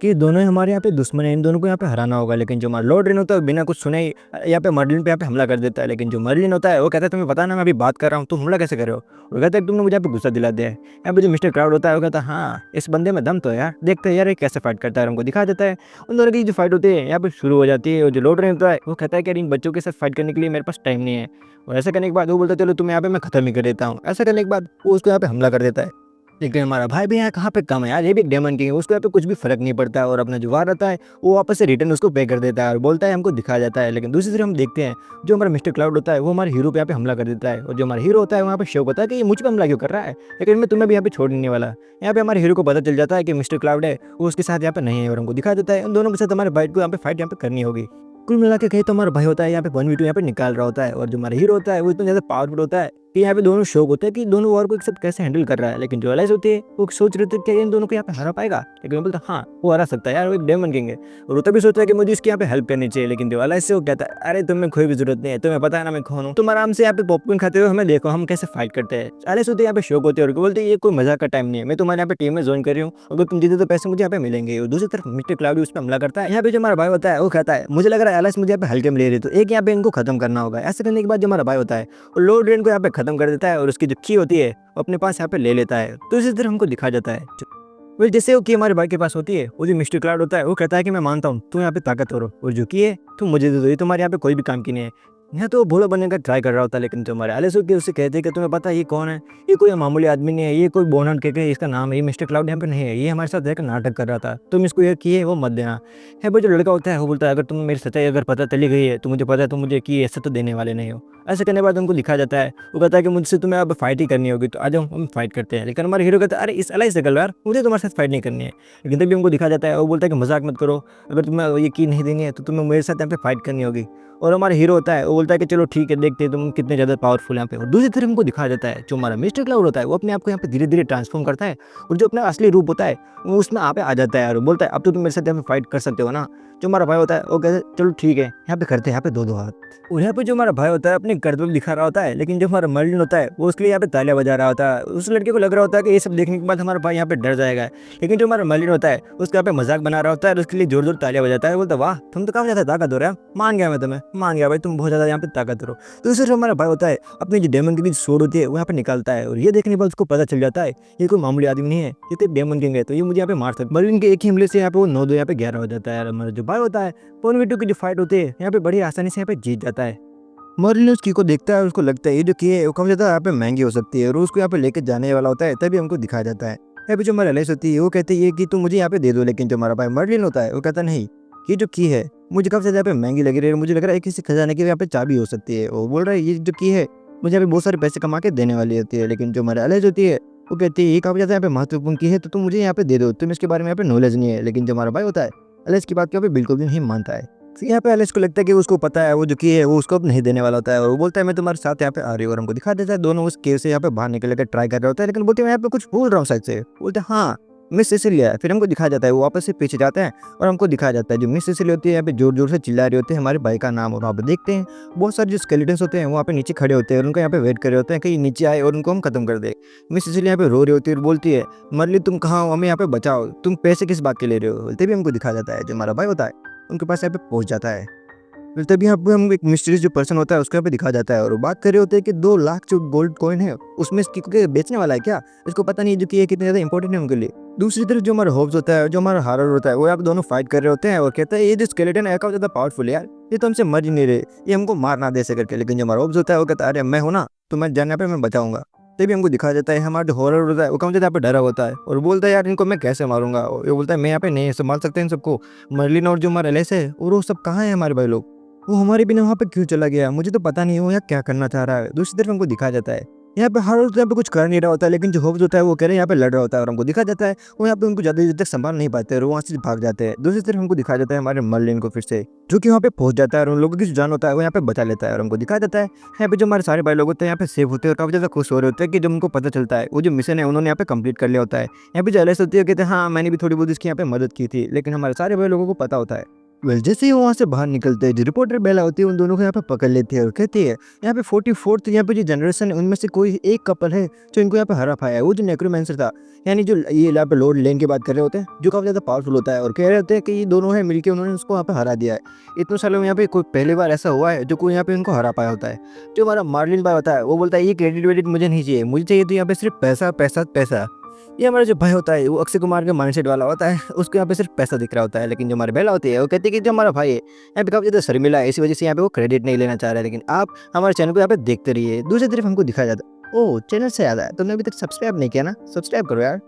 Speaker 1: कि दोनों ही हमारे यहाँ पे दुश्मन है, इन दोनों को यहाँ पे हराना होगा। लेकिन जो हमारा लॉर्ड रेन होता है वो बिना कुछ सुने ही यहाँ पे मर्लिन पे यहाँ पे हमला कर देता है। लेकिन जो मर्लिन होता है वो कहता है तुम्हें पता ना मैं अभी बात कर रहा हूँ, तुम हमला कैसे कर रहे हो? वो कहता है तुमने मुझे यहाँ पे गुस्सा दिला दिया है। यहाँ पे जो मिस्टर क्लाउड होता है वो कहता है हाँ इस बंदे में दम तो है यार, देखते हैं यार ये कैसे फाइट करता है, हमको दिखा देता है। उन दोनों की जो फाइट होती है यहाँ पे शुरू हो जाती है। और जो लॉर्ड रेन होता है वो कहता है कि यार इन बच्चों के साथ फाइट करने के लिए मेरे पास टाइम नहीं है। और ऐसा करने के बाद वो बोलता है चलो तुम्हें यहाँ पे मैं खत्म ही कर देता हूँ। ऐसा करने के बाद वो उसको यहाँ पे हमला कर देता है। लेकिन हमारा भाई भी यहाँ कहाँ पे कम है यार, ये भी एक डेमन किंग है, उसको यहाँ पे कुछ भी फर्क नहीं पड़ता है। और अपना जो वार रहता है वो वापस से रिटर्न उसको पे कर देता है और बोलता है हमको दिखाया जाता है। लेकिन दूसरी तरफ हम देखते हैं जो हमारा मिस्टर क्लाउड होता है वो हमारे हीरो पे यहाँ पे हमला कर देता है। और जो हमारा हीरो होता है वहाँ पे शौक होता है कि ये मुझ पर हमला क्यों कर रहा है, लेकिन मैं तुम्हें भी यहाँ पे छोड़ नहीं वाला। यहाँ पे हमारे हीरो को पता चल जाता है कि मिस्टर क्लाउड है वो उसके साथ यहाँ पे नहीं है और हमको दिखा देता है उन दोनों के साथ हमारे भाई को यहाँ पे फाइट यहाँ पे करनी होगी। कुल मिला के कहीं तो हमारा भाई होता है यहाँ पे 1v2 यहाँ पे निकाल रहा होता है। और जो हमारा हीरो होता है वो इतना ज़्यादा पावरफुल होता है कि यहाँ पे दोनों शौक होते हैं कि दोनों वॉर को एक साथ कैसे हैंडल कर रहा है। लेकिन जो एलाइस होती है वो सोच रहे थे कि इन दोनों को यहाँ पे हरा पाएगा, लेकिन वो बोलता है हाँ वो हरा सकता है यार, वो एक डेमन किंग है। और वो तभी सोचता है कि मुझे इसकी यहाँ पे हेल्प करनी चाहिए। लेकिन जो एलाइस से वो कहता है अरे तुम्हें कोई भी जरूरत नहीं है, तुम्हें पता है ना मैं कौन हूँ, तुम आराम से यहाँ पे पॉपकॉर्न खाते हो, हमें देखो हम कैसे फाइट करते हैं। एलाइस होते यहाँ पे शौक होते हैं और बोलते हैं ये कोई मजाक का टाइम नहीं है, मैं तुम्हारे यहाँ पे टीम में ज्वाइन कर रही हूँ, अगर तुम जीते तो पैसे मुझे यहाँ पे मिलेंगे। और दूसरी तरफ मिस्टर क्लाउडी उस पर हमला करता है। यहाँ पे जो हमारा भाई होता है वो कहता है मुझे लग रहा है एलाइस मुझे यहाँ पे हल्के में ले रही, तो एक यहाँ पे इनको खत्म करना होगा। ऐसा करने के बाद जो हमारा भाई होता है वो लॉर्ड रेन को यहाँ पे खत्म कर देता है और उसकी जो की होती है वो अपने पास यहाँ पे ले लेता है। तो इसी तरह हमको दिखा जाता है वो जैसे वो की हमारे भाई के पास होती है, वो जो मिस्टर क्लाउड होता है वो कहता है कि मैं मानता हूँ तुम यहाँ पे ताकतवर हो और जो की है तुम मुझे दे दो, ये तुम्हारे यहाँ पे कोई भी काम की नहीं है। यहाँ तो वो भोला बनने का ट्राई कर रहा होता है। लेकिन जो हमारे एलिस के उससे कहते हैं कि तुम्हें पता है ये कौन है, ये कोई मामूली आदमी नहीं है, ये कोई बोनट के इसका नाम है, ये मिस्टर क्लाउड यहाँ पे नहीं है, ये हमारे साथ रहकर नाटक कर रहा था, तुम इसको ये किए वो मत देना है। भाई जो लड़का होता है वो बोलता है अगर तुम मेरी सच्चाई अगर पता चली गई है तो मुझे पता है तुम मुझे की ऐसा तो देने वाले नहीं हो। ऐसे करने के बाद उनको दिखा जाता है, वो कहता है कि मुझसे तुम्हें अब फाइट ही करनी होगी, तो आ जाओ हम फाइट करते हैं। लेकिन हमारे हीरो कहता है अरे इस एलाइस से कर लो यार, मुझे तुम्हारे साथ फाइट नहीं करनी है। लेकिन तभी हमको दिखा जाता है, वो बोलता है कि मजाक मत करो, अगर तुम्हें ये की नहीं देनी है तो तुम्हें मेरे साथ यहाँ पे फाइट करनी होगी। और हमारा हीरो होता है वो बोलता है कि चलो ठीक है देखते हैं तुम कितने ज़्यादा पावरफुल यहाँ पे। और दूसरी तरफ हमको दिखा जाता है जो हमारा मिस्टर क्लाउड होता है वो अपने आप को यहाँ पे धीरे धीरे ट्रांसफॉर्म करता है और जो अपना असली रूप होता है वो उसमें यहाँ पे आ जाता है और बोलता है अब तो तुम मेरे साथ यहाँ पे फाइट कर सकते हो ना। जो हमारा भाई होता है वो कहता है चलो ठीक है यहाँ पे करते हैं, यहाँ पे दो हाथ। और यहाँ पे जो हमारा भाई होता है अपने कर्तव्य दिखा रहा होता है, लेकिन जो हमारा मर्लिन होता है वो उसके लिए यहाँ पे तालियां बजा रहा होता है। उस लड़के को लग रहा होता है कि ये सब देखने के बाद हमारा भाई यहाँ पे डर जाएगा, लेकिन जो हमारा मर्लिन होता है उसका यहाँ पे मजाक बना रहा होता है और उसके लिए जोर जोर तालियां बजाता है। बोलता है वाह तुम तो काफी ज्यादा ताकतवर है, मान गया मैं तुम्हें, मान गया भाई तुम बहुत ज्यादा यहाँ पे ताकतवर हो। तो दूसरे हमारा भाई होता है अपनी जो डेमन की सोड होती है वो यहाँ पे निकालता है और ये देखने के बाद उसको पता चल जाता है ये कोई मामूली आदमी नहीं है, ये तो डेमन किंग है, तो ये मुझे यहाँ पे मार सकता है। मर्लिन के एक ही हमले से यहाँ पे वो 9-2 यहाँ पे 11 हो जाता है। हमारा जो भाई होता है 1v2 की जो फाइट होती है यहाँ पे बड़ी आसानी से यहाँ पे जीत जाता है। मर्लिन उस की को देखता है और उसको लगता है ये जो की है वो कम ज़्यादा यहाँ पे महंगी हो सकती है और उसको यहाँ पे लेके जाने वाला होता है। तभी हमको दिखाया जाता है यहाँ पे जो हमारा एलाइस होती है वो कहती है कि तुम मुझे यहाँ पे दे दो। लेकिन जो हमारा भाई मर्लिन होता है वो कहता नहीं, ये जो की है मुझे काफ़ी ज़्यादा यहाँ पे महंगी लग रही है, मुझे लग रहा है किसी खजाने की यहाँ पे चाबी हो सकती है। वो बोल रहा है ये जो की है मुझे यहाँ पे बहुत सारे पैसे कमा के देने वाली होती है। लेकिन जो हमारा एलाइस होती है वो कहती है ये काफ़ी ज़्यादा यहाँ पे महत्वपूर्ण की है तो तुम मुझे यहाँ पे दे दो, तुम इसके बारे में यहाँ पे नॉलेज नहीं है। लेकिन जो हमारा भाई होता है एलाइस की बात को यहाँ पे बिल्कुल भी नहीं मानता है। यहाँ पे एलिस को लगता है कि उसको पता है वो जो की है वो उसको अब नहीं देने वाला होता है और वो बोलता है मैं तुम्हारे साथ यहाँ पे आ रही हूँ। और हमको दिखा देता है दोनों उस केव से यहाँ पे बाहर निकलने का ट्राई कर रहे होता है, लेकिन बोलते हैं मैं यहाँ पे कुछ भूल रहा हूँ शायद से। बोलते हैं हाँ मिस सिसिलिया है। फिर हमको दिखा जाता है वो वापस से पीछे जाते हैं और हमको दिखाया जाता है जो मिस सिसिलिया होती है यहाँ पे जोर जोर से चिल्ला रही होती है हमारे भाई का नाम। और वहाँ पे देखते हैं बहुत सारे जो स्केलेटन्स होते हैं वहाँ पे नीचे खड़े होते हैं और उनको यहाँ पे वेट कर रहे होते हैं कि नीचे आए और उनको हम खत्म कर दे। मिस सिसिलिया यहाँ पे रो रही होती है और बोलती है मर्ली तुम कहाँ हो, हमें यहाँ पे बचाओ, तुम पैसे किस बात के ले रहे हो। तभी हमको दिखा जाता है जो हमारा भाई होता है उनके पास यहाँ पे पहुँच जाता है। फिर तभी यहाँ पे हम एक मिस्टीरियस जो पर्सन होता है उसको यहाँ पे दिखा जाता है और बात कर रहे होते हैं कि 2 लाख जो गोल्ड कॉइन है उसमें इसकी बेचने वाला है क्या, इसको पता नहीं जो कि ये कितने ज़्यादा इंपॉर्टेंट है उनके लिए। दूसरी तरफ जो हमारा होप्स होता है जो हमारा हारर होता है वो यहाँ पे दोनों फाइट कर रहे होते हैं और कहता है ये जो स्केलेटन है काफ़ी ज़्यादा पावरफुल है यार, ये तो हमसे मर ही नहीं रहे, ये हमको मार ना दे सके करके। लेकिन जो हमारा होप्स होता है वो कहता है अरे मैं हूँ ना, तो मैं जाने पे मैं बचाऊंगा। तभी हमको दिखा जाता है हमारा जो हॉरर होता है वो कम ज़्यादा यहाँ पे डरा होता है और बोलता है यार इनको मैं कैसे मारूंगा। ये बोलता है मैं यहाँ पे नहीं संभाल सकते इन सबको। मर्लिन और जो हमारा एलिस है और वो सब कहाँ है हमारे भाई लोग, वो हमारे बिना वहाँ पे क्यों चला गया, मुझे तो पता नहीं वो यहाँ क्या करना चाह रहा है। दूसरी तरफ हमको दिखाया जाता है यहाँ पे हर यहाँ पे कुछ कर नहीं रहा होता है, लेकिन जो होप्स होता है वो कह रहे हैं यहाँ पे लड़ रहा होता है और हमको दिखा जाता है वो यहाँ पे उनको ज़्यादा देर तक संभाल नहीं पाते और वहाँ से भाग जाते हैं। दूसरी तरफ हमको दिखाया जाता है हमारे मर्लिन को फिर से जो कि वहाँ पे पहुँच जाता है और उन लोगों की जो जान होता है वो यहाँ पे बचा लेता है। और हमको दिखाया जाता है यहाँ पे जो हमारे सारे भाई लोग होते हैं यहाँ पे सेफ होते हैं और काफ़ी ज़्यादा खुश हो रहे होते हैं कि जब उनको पता चलता है वो जो मिशन है उन्होंने यहाँ पे कंप्लीट कर लिया होता है। यहाँ पे जो एलिस होती है कहते हैं हाँ मैंने भी थोड़ी बहुत इसकी यहाँ पे मदद की थी, लेकिन हमारे सारे भाई लोगों को पता होता है वेल जैसे ही वो वहाँ से बाहर निकलते हैं, जो रिपोर्टर बेला होती है उन दोनों को यहाँ पे पकड़ लेती है और कहती है यहाँ पे 44th यहाँ पे जो जनरेशन है उनमें से कोई एक कपल है जो इनको यहाँ पे हरा पाया है। वो जो नेक्रोमेंसर था, यानी जो ये यहाँ पे लॉर्ड लेन की बात कर रहे होते हैं, जो काफ़ी ज़्यादा पावरफुल होता है, और कह रहे होते हैं कि ये दोनों है मिलके उन्होंने उसको यहाँ पे हरा दिया है। इतने सालों में यहाँ पे कोई पहली बार ऐसा हुआ है जो कोई यहाँ पे उनको हरा पाया होता है। जो हमारा मार्लिन भाई होता है वो बोलता है ये क्रेडिट वेडिट मुझे नहीं चाहिए, मुझे चाहिए तो यहाँ पे सिर्फ पैसा पैसा पैसा। ये हमारा जो भाई होता है वो अक्षय कुमार के माइंडसेट वाला होता है, उसको यहाँ पे सिर्फ पैसा दिख रहा होता है। लेकिन जो हमारी बेला होती है वो कहती है कि जो हमारा भाई है यहाँ पे काफ़ी ज़्यादा शर्मिला है, इसी वजह से यहाँ पे वो क्रेडिट नहीं लेना चाह रहा है, लेकिन आप हमारे चैनल को यहाँ पे देखते रहिए। दूसरी तरफ हमको दिखाया जाता है, ओह चैनल से याद है तुमने अभी तक सब्सक्राइब नहीं किया ना, सब्सक्राइब करो यार।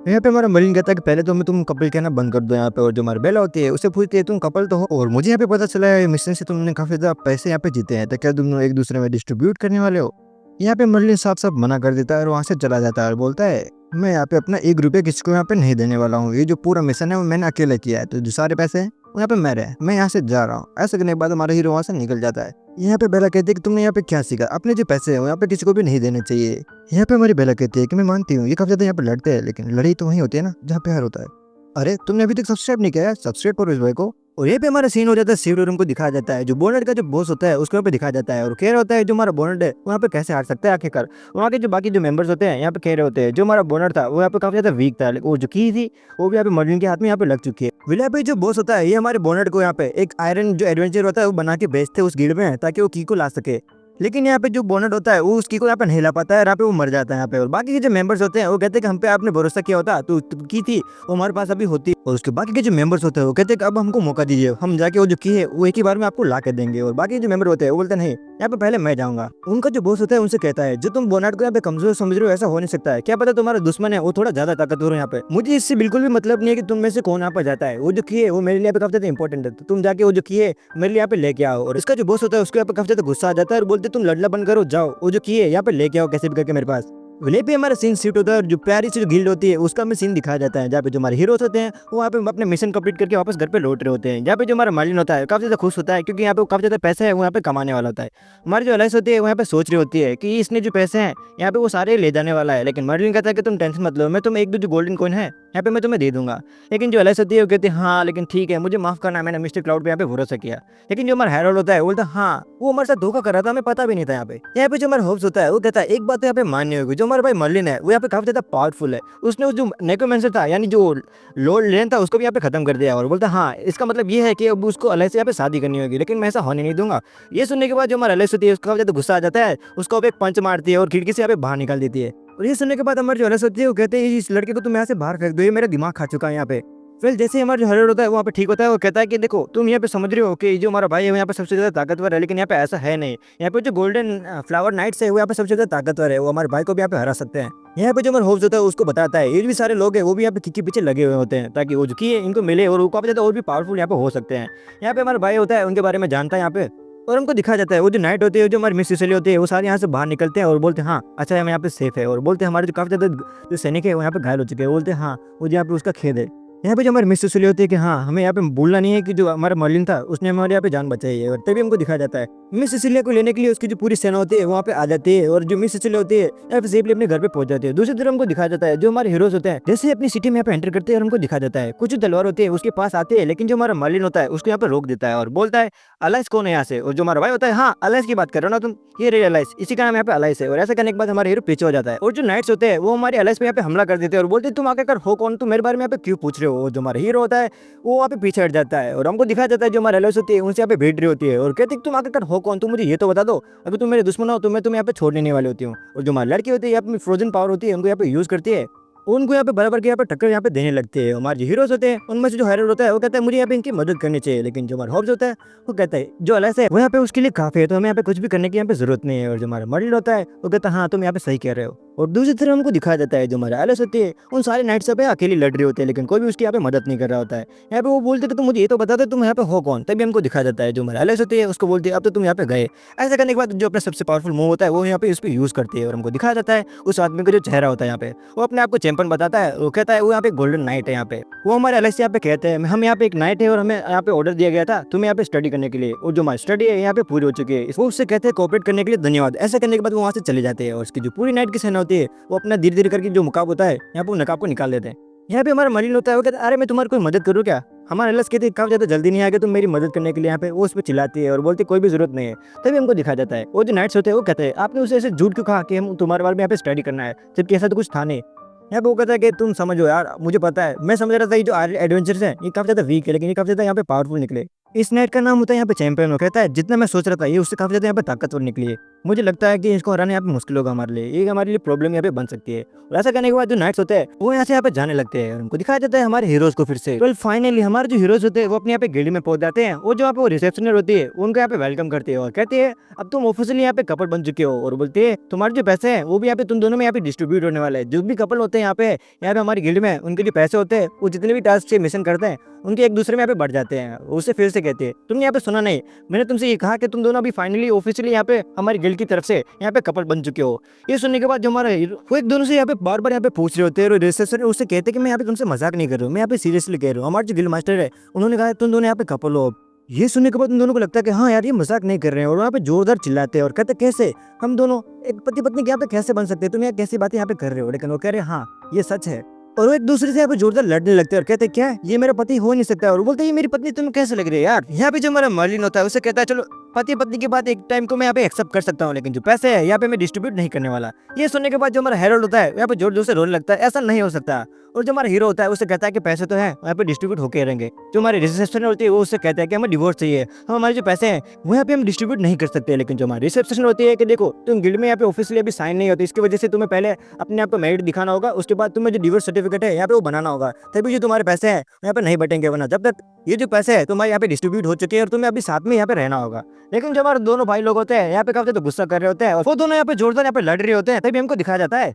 Speaker 1: यहाँ पे हमारा मरीन कहता है कि पहले तो तुम कपल कहना बंद कर दो यहाँ पे, और जो हमारी बेला होती है उससे पूछती है तुम कपल तो हो, और मुझे यहाँ पे पता चला है मिशन से तुमने काफ़ी ज़्यादा पैसे यहाँ पे जीते हैं, तो क्या तुम एक दूसरे में डिस्ट्रीब्यूट करने वाले हो। यहाँ पे मर्लिन साफ साफ मना कर देता है और वहाँ से चला जाता है और बोलता है मैं यहाँ पे अपना 1 रुपया किसी को यहाँ पे नहीं देने वाला हूँ, ये जो पूरा मिशन है वो मैंने अकेले किया है, तो जो सारे पैसे हैं वो यहाँ पे मेरे हैं, मैं यहाँ से जा रहा हूँ। ऐसा करने के बाद हमारा हीरो वहाँ से निकल जाता है। यहाँ पे बेला कहती है कि तुमने यहाँ पे क्या सीखा, अपने जो पैसे हैं वो यहाँ पे किसी को भी नहीं देने चाहिए। यहाँ पे हमारी बेला कहती है कि मैं मानती हूँ ये काफी ज्यादा यहाँ पे लड़ते हैं, लेकिन लड़ाई तो वहीं होती है ना जहाँ प्यार होता है। अरे तुमने अभी तक सब्सक्राइब नहीं किया है, सब्सक्राइब करो इस भाई को। और ये पे हमारा सीन हो जाता है, सीवरो रूम को दिखाया जाता है, जो बोनट का जो बॉस होता है उसको यहाँ पे दिखाया जाता है, और कह रहा होता है जो हमारा बोनट है वहाँ पे कैसे हार सकता है आखिरकार। वहाँ के जो बाकी जो मेंबर्स होते हैं यहाँ पे कह रहे होते हैं जो हमारा बोनट था वो यहाँ पे काफी ज्यादा वीक था, वो जो की थी वो भी यहाँ पे मर्लिन के हाथ में यहाँ पे लग चुकी है। विला पे जो बॉस होता है ये हमारे बोनट को यहाँ पे एक आयरन जो एडवेंचर होता है वो बना के बेचते उस गिल्ड में, ताकि वो की को ला सके। लेकिन यहाँ पे जो बोनट होता है वो उसकी को यहाँ पे नहीं ला पाता है, यहाँ पे वो मर जाता है यहाँ पे। और बाकी के जो मेंबर्स होते हैं वो कहते हैं कि हम पे आपने भरोसा किया होता तो की थी वो हमारे पास अभी होती। और उसके बाकी के जो मेंबर्स होते हैं वो कहते हैं कि अब हमको मौका दीजिए, हम जाके वो जो की है वो एक ही बार में आपको ला के देंगे। और बाकी जो मेंबर होते हैं वो बोलते नहीं यहाँ पे पहले मैं जाऊंगा। उनका जो बॉस होता है उनसे कहता है जो तुम बोनट को यहाँ पे कमजोर समझ रहे हो ऐसा हो नहीं सकता है, क्या पता तुम्हारा दुश्मन है वो थोड़ा ज्यादा ताकतवर है यहाँ पे, मुझे इससे बिल्कुल भी मतलब नहीं है कि तुम में से कौन यहाँ पर जाता है, वो जो की है वो मेरे लिए काफी ज्यादा इंपॉर्टेंट है, तो तुम जाके वो जो की है मेरे लिए यहाँ पे लेके आओ। और इसका जो बॉस होता है उसको यहाँ पे काफी ज्यादा गुस्सा आ जाता है और बोलते तुम लड़ना बंद करो, जाओ वो जो की है यहाँ पे लेके आओ कैसे भी करके मेरे पास। विले पे हमारा सीन शिफ्ट होता है और जो प्यारी सी जो गिल्ड होती है उसका हमें सीन दिखाया जाता है, जहाँ पे जो हमारे हीरोज होते हैं वो वहाँ पे अपने मिशन कंप्लीट करके वापस घर पे लौट रहे होते हैं। जहाँ पे जो हमारा मार्लिन होता है काफी ज्यादा खुश होता है क्योंकि यहाँ पे काफी ज्यादा पैसा है वो यहाँ पे कमाने वाला होता है। हमारी जो एलाइस होती है वो यहाँ पे सोच रही होती है कि इसने जो पैसे हैं यहाँ पे वो सारे ले जाने वाला है, लेकिन मार्लिन कहता है कि तुम टेंशन मत लो, मैं तुम्हें एक दो जो गोल्डन कॉइन है यहाँ पे मैं तुम्हें दे दूंगा। लेकिन जो एलाइस होती है वो कहती है हाँ लेकिन ठीक है मुझे माफ करना, मैंने मिस्टर क्लाउड पे यहाँ पे भरोसा किया। लेकिन जो हमारा हैरोल्ड होता है वो बोलता है हाँ वो हमारे साथ धोखा कर रहा था, हमें पता भी नहीं था। यहाँ पे जो हमारा होप्स होता है वो कहता है एक बात तो यहाँ पे माननी होगी, जो हमारा भाई मर्लिन है वो यहाँ पे काफी ज्यादा पावरफुल है, उसने उस जो नेक्रोमेंसर था यानी जो लॉर्ड लेन था उसको भी यहाँ पे खत्म कर दिया। और बोलता हाँ इसका मतलब ये है कि अब उसको एलाइस से यहाँ पे शादी करनी होगी, लेकिन मैं ऐसा होने नहीं दूंगा। ये सुनने के बाद जो हमारा एलाइस होती है उसका ज्यादा गुस्सा आ जाता है, उसको एक पंच मारती है और खिड़की से यहाँ पे बाहर निकाल देती है। और ये सुनने के बाद हमारे जो एलाइस होती है वो कहते हैं इस लड़के को तुम यहाँ से बाहर फेंक दो, ये मेरा दिमाग खा चुका है यहाँ पे। फिर जैसे हमारा जो हरर होता है वहाँ पे ठीक होता है, वो कहता है कि देखो तुम यहाँ पे समझ रहे हो कि जो हमारा भाई है वो यहाँ पे सबसे ज्यादा ताकतवर है, लेकिन यहाँ पे ऐसा है नहीं। यहाँ पे जो गोल्डन फ्लावर नाइट्स है वो यहाँ पे सबसे ज्यादा ताकतवर है, वो हमारे भाई को भी यहाँ पे हरा सकते हैं। यहाँ पे जो हमारा होप्स होता है उसको बताता है ये भी सारे लोग हैं वो भी यहाँ पे किक के पीछे लगे हुए होते हैं ताकि वो जो की है इनको मिले और वो काफी ज्यादा और भी पावरफुल यहाँ पे हो सकते हैं। यहाँ पे हमारा भाई होता है उनके बारे में जानता है यहाँ पे, और हमको दिखाया जाता है वो जो नाइट होती है जो हमारी मिस सिसिली होती है वो सारे यहाँ से बाहर निकलते हैं और बोलते हैं हाँ अच्छा हम यहाँ पे सेफ है, और बोलते हैं हमारे जो काफी ज्यादा जो सैनिक है वो यहाँ पे घायल हो चुके हैं, बोलते हैं हाँ वो यहाँ पे उसका खेद है। यहाँ पे जो हमारी मिस सिसिली होती है कि हाँ हमें यहाँ पे भूलना नहीं है कि जो हमारा मर्लिन था उसने हमारे यहाँ पे जान बचाई है, और तभी हमको दिखाया जाता है मिस सिसिलिया को लेने के लिए उसकी जो पूरी सेना होती है वहाँ पे आ जाती है, और जो मिस सिसिलिया होती है यहाँ पे सेफली अपने घर पे पहुंच जाती है। दूसरी तरफ हमको दिखाया जाता है जो हमारे हीरोज होते हैं जैसे अपनी सिटी में यहाँ पे एंटर करते हैं और हमको दिखाया जाता है कुछ तलवार होती है उसके पास आते हैं, लेकिन जो हमारा मर्लिन होता है उसको यहाँ पे रोक देता है और बोलता है अलाइस कौन है यहाँ से। और जो हमारा भाई होता है हाँ अलाइस की बात कर रहे हो ना तुम, ये रही अलाइस, इसी का नाम यहाँ पे अलाइस है। और ऐसा करने के बाद हमारे हीरो पीछे हो जाता है, और जो नाइट्स होते हैं वो हमारे अलाइस पे यहाँ पे हमला कर देते हैं और बोलते तुम आकर हो कौन, तुम मेरे बारे में यहाँ पे क्यों पूछ रहे हो। जो हमारा हीरो होता है वो वहाँ पे पीछे हट जाता है और हमको दिखाया जाता है जो हमारे अलाइस होती है उनसे यहाँ पे भेट रही होती है और कहती तुम आकर हो कौन, तुम मुझे ये तो बता दो, अगर तुम मेरे दुश्मन हो तो मैं तुम्हें यहाँ पे छोड़ देने वाली होती हूँ। और जो हमारी लड़की होती है अपनी फ्रोजन पावर होती है उनको यहाँ पे यूज करती है, उनको यहाँ पे बराबर के यहाँ पे टक्कर यहाँ पे देने लगते हैं। हमारे जो हीरोज होते हैं उनमें से जो हैरर होता है वो कहता है मुझे यहाँ पे इनकी मदद करनी चाहिए, लेकिन जो हमारा हॉब्स होता है वो कहता है जो अलाइस है वो यहाँ पे उसके लिए काफी है, तो हमें यहाँ पे कुछ भी करने की यहाँ पे जरूरत नहीं है। और जो हमारा मर्लिन होता है वो कहता है हाँ तुम यहाँ पे सही कह रहे हो। और दूसरी तरफ हमको दिखाया जाता है जो हमारा एलाइस होती है उन सारे नाइट्स पे अकेली लड़ रही होती है, लेकिन कोई भी उसकी यहाँ पे मदद नहीं कर रहा होता है। यहाँ पे वो बोलते तो मुझे ये तो बता दो तुम यहाँ पे हो कौन, तभी हमको दिखाया जाता है जो हमारा एलाइस होती है उसको बोलती है अब तो तुम यहाँ पे गए। ऐसा करने के बाद जो अपना सबसे पावरफुल मूव होता है वो यहाँ पे उस पर यूज करती है और हमको दिखाया जाता है उस आदमी का जो चेहरा होता है यहाँ पे वो अपने आप को चैंपियन बताता है, वो कहता है वो यहाँ पे गोल्डन नाइट है। यहाँ पे वो हमारे एलाइस यहाँ पे कहते हैं हम यहाँ पे एक नाइट है और हमें यहाँ पे ऑर्डर दिया गया था तुम्हें यहाँ पे स्टडी करने के लिए, और जो हमारी स्टडी है यहाँ पे पूरी हो चुकी है, वो उससे कहते हैं कोऑपरेट करने के लिए धन्यवाद। ऐसा करने के बाद वो वहाँ से चले जाते हैं और उसकी जो पूरी नाइट की सेना होती है वो अपना धीरे धीरे करके जो मुकाब होता है यहाँ पे नकाब को निकाल देते हैं। यहाँ पे हमारा मर्लिन होता है वो कहता है अरे मैं तुम्हारी कोई मदद करूँ क्या, हमारे एलिस कहती है काफी ज्यादा जल्दी नहीं आ गया तुम मेरी मदद करने के लिए यहाँ पे। वो उस पर चिल्लाती है और बोलती कोई भी जरूरत नहीं है। तभी हमको दिखाया जाता है वो जो नाइट्स होते हैं वो कहते हैं आपने उसे ऐसे झूठ क्यों कहा कि हम तुम्हारे बारे में यहाँ पे स्टडी करना है, जबकि ऐसा तो कुछ था नहीं। यहाँ पे वो कहता है कि तुम समझो यार, मुझे पता है, मैं समझ रहा था ये जो एडवेंचर्स हैं ये काफी ज्यादा वीक है, लेकिन ये काफी ज्यादा यहाँ पे पावरफुल निकले। इस नाइट का नाम होता है यहाँ पे चैंपियन। वो कहता है जितना मैं सोच रहा था ये उससे काफी ज्यादा यहाँ पे ताकतवर निकली है। मुझे लगता है कि इसको हराना यहाँ पे मुश्किल होगा हमारे लिए, ये हमारे लिए प्रॉब्लम यहाँ पे बन सकती है। और ऐसा करने के बाद जो नाइट्स होते हैं वो यहाँ से यहाँ पे जाने लगते हैं और उनको दिखाया जाता है हमारे हीरोज को फिर से। फाइनली हमारे जो हीरोज होते हैं वो अपने यहाँ पे गिल्ड में पहुंच जाते हैं। वो जो यहाँ पे रिसेप्शनर होती है उनको यहाँ पे वेलकम करते हैं और कहते हैं अब तुम ऑफिशियली यहाँ पे कपल बन चुके हो। और बोलते हैं तुम्हारे जो पैसे हैं वो भी यहाँ पे तुम दोनों में यहाँ पे डिस्ट्रीब्यूट होने वाले हैं। जो भी कपल होते हैं यहाँ पे हमारी गिल्ड में, उनके जो पैसे होते हैं वो जितने भी टास्क से मिशन करते हैं उनके एक दूसरे में यहाँ पे बढ़ जाते हैं। उससे फिर से कहते हैं तुमने यहाँ पे सुना नहीं, मैंने तुमसे ये कहा कि तुम दोनों अभी फाइनली ऑफिशियली यहाँ पे हमारी गिल्ड की तरफ से यहाँ पे कपल बन चुके हो। ये सुनने के बाद जो हमारा वो एक दोनों से यहाँ पे बार बार यहाँ पे पूछ रहे होते हैं और रिसेप्शन उससे कहते हैं कि मैं यहाँ पे तुमसे मजाक नहीं कर रहा हूँ, मैं यहाँ पे सीरियसली कह रहा हूँ। हमारे जो गिल्ड मास्टर है उन्होंने कहा तुम दोनों यहाँ पे कपल हो। ये सुनने के बाद उन दोनों को लगता है कि हाँ यार ये मजाक नहीं कर रहे हैं और वहाँ पे जोरदार चिल्लाते हैं और कहते कैसे हम दोनों एक पति पत्नी यहाँ पे कैसे बन सकते हैं, तुम यहाँ कैसी बातें यहाँ पे कर रहे हो। लेकिन वो कह रहे हैं हाँ ये सच है। और वो एक दूसरे से यहाँ पे जोरदार लड़ने लगते हैं और कहते हैं क्या ये मेरा पति हो नहीं सकता। और बोलते हैं ये मेरी पत्नी तुम्हें कैसे लग रही है यार। यहाँ पे जो हमारा मर्लिन होता है उसे कहता है चलो पति पत्नी की बात एक टाइम को मैं यहाँ पे एक्सेप्ट कर सकता हूँ, लेकिन जो पैसे है यहाँ पे मैं डिस्ट्रीब्यूट नहीं करने वाला। ये सुनने के बाद जो हमारा हेरोल्ड होता है यहाँ पे जोर जोर से रोने लगता है, ऐसा नहीं हो सकता। और जो हमारा हीरो होता है उसे कहता है कि पैसे तो है यहाँ पे डिस्ट्रीब्यूट होके रहेंगे। जो हमारे रिसेप्शन होती है वो उससे कहता है कि हमें डिवोर्स चाहिए, हम हमारे जो पैसे हैं वो यहाँ पे हम डिस्ट्रीब्यूट नहीं कर सकते। लेकिन जो हमारी रिसेप्शन होती है कि देखो तुम गिल्ड में यहाँ पे ऑफिशियली अभी साइन नहीं होती, इसकी वजह से तुम्हें पहले अपने आप को मेरिट दिखाना होगा, उसके बाद तुम्हें जो डिवोर्स सर्टिफिकेट है यहाँ पे वो बनाना होगा, तभी जो तुम्हारे पैसे हैं यहाँ पे नहीं बटेंगे। वरना जब तक ये जो पैसे है तुम्हारे यहाँ पे डिस्ट्रीब्यूट हो चुके हैं और तुम्हें अभी साथ में यहाँ पे रहना होगा। लेकिन जो हमारे दोनों भाई लोग होते हैं यहाँ पे काफी तो गुस्सा कर रहे होते हैं और वो दोनों यहाँ पे जोरदार यहाँ पे लड़ रहे होते हैं। तभी हमको दिखाया जाता है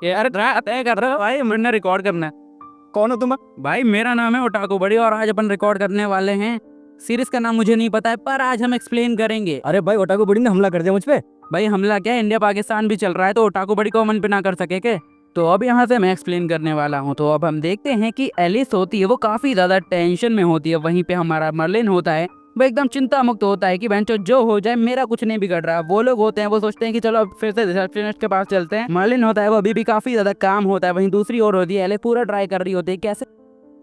Speaker 2: यार तय कर रहे हो भाई, मैंने रिकॉर्ड करना है।
Speaker 1: कौन हो तुम?
Speaker 2: भाई मेरा नाम है ओटाको बड़ी और आज अपन रिकॉर्ड करने वाले हैं। सीरीज का नाम मुझे नहीं पता है पर आज हम एक्सप्लेन करेंगे।
Speaker 1: अरे भाई ओटाको बड़ी ने हमला कर दिया मुझ पे।
Speaker 2: भाई हमला क्या, इंडिया पाकिस्तान भी चल रहा है तो ओटाको बड़ी को अमन पे ना कर सके के। तो अब यहाँ से मैं एक्सप्लेन करने वाला हूँ। तो अब हम देखते हैं कि एलिस होती है वो काफी ज्यादा टेंशन में होती है, वहीं पे हमारा मर्लिन होता है वो एकदम चिंता मुक्त होता है कि बेंचो जो हो जाए मेरा कुछ नहीं बिगड़ रहा। वो लोग होते हैं वो सोचते हैं कि चलो अब फिर से रिसेप्शनिस्ट के पास चलते हैं। मर्लिन होता है वो अभी भी काफी ज्यादा काम होता है, वहीं दूसरी ओर होती है एलिस पूरा ट्राई कर रही होती है कैसे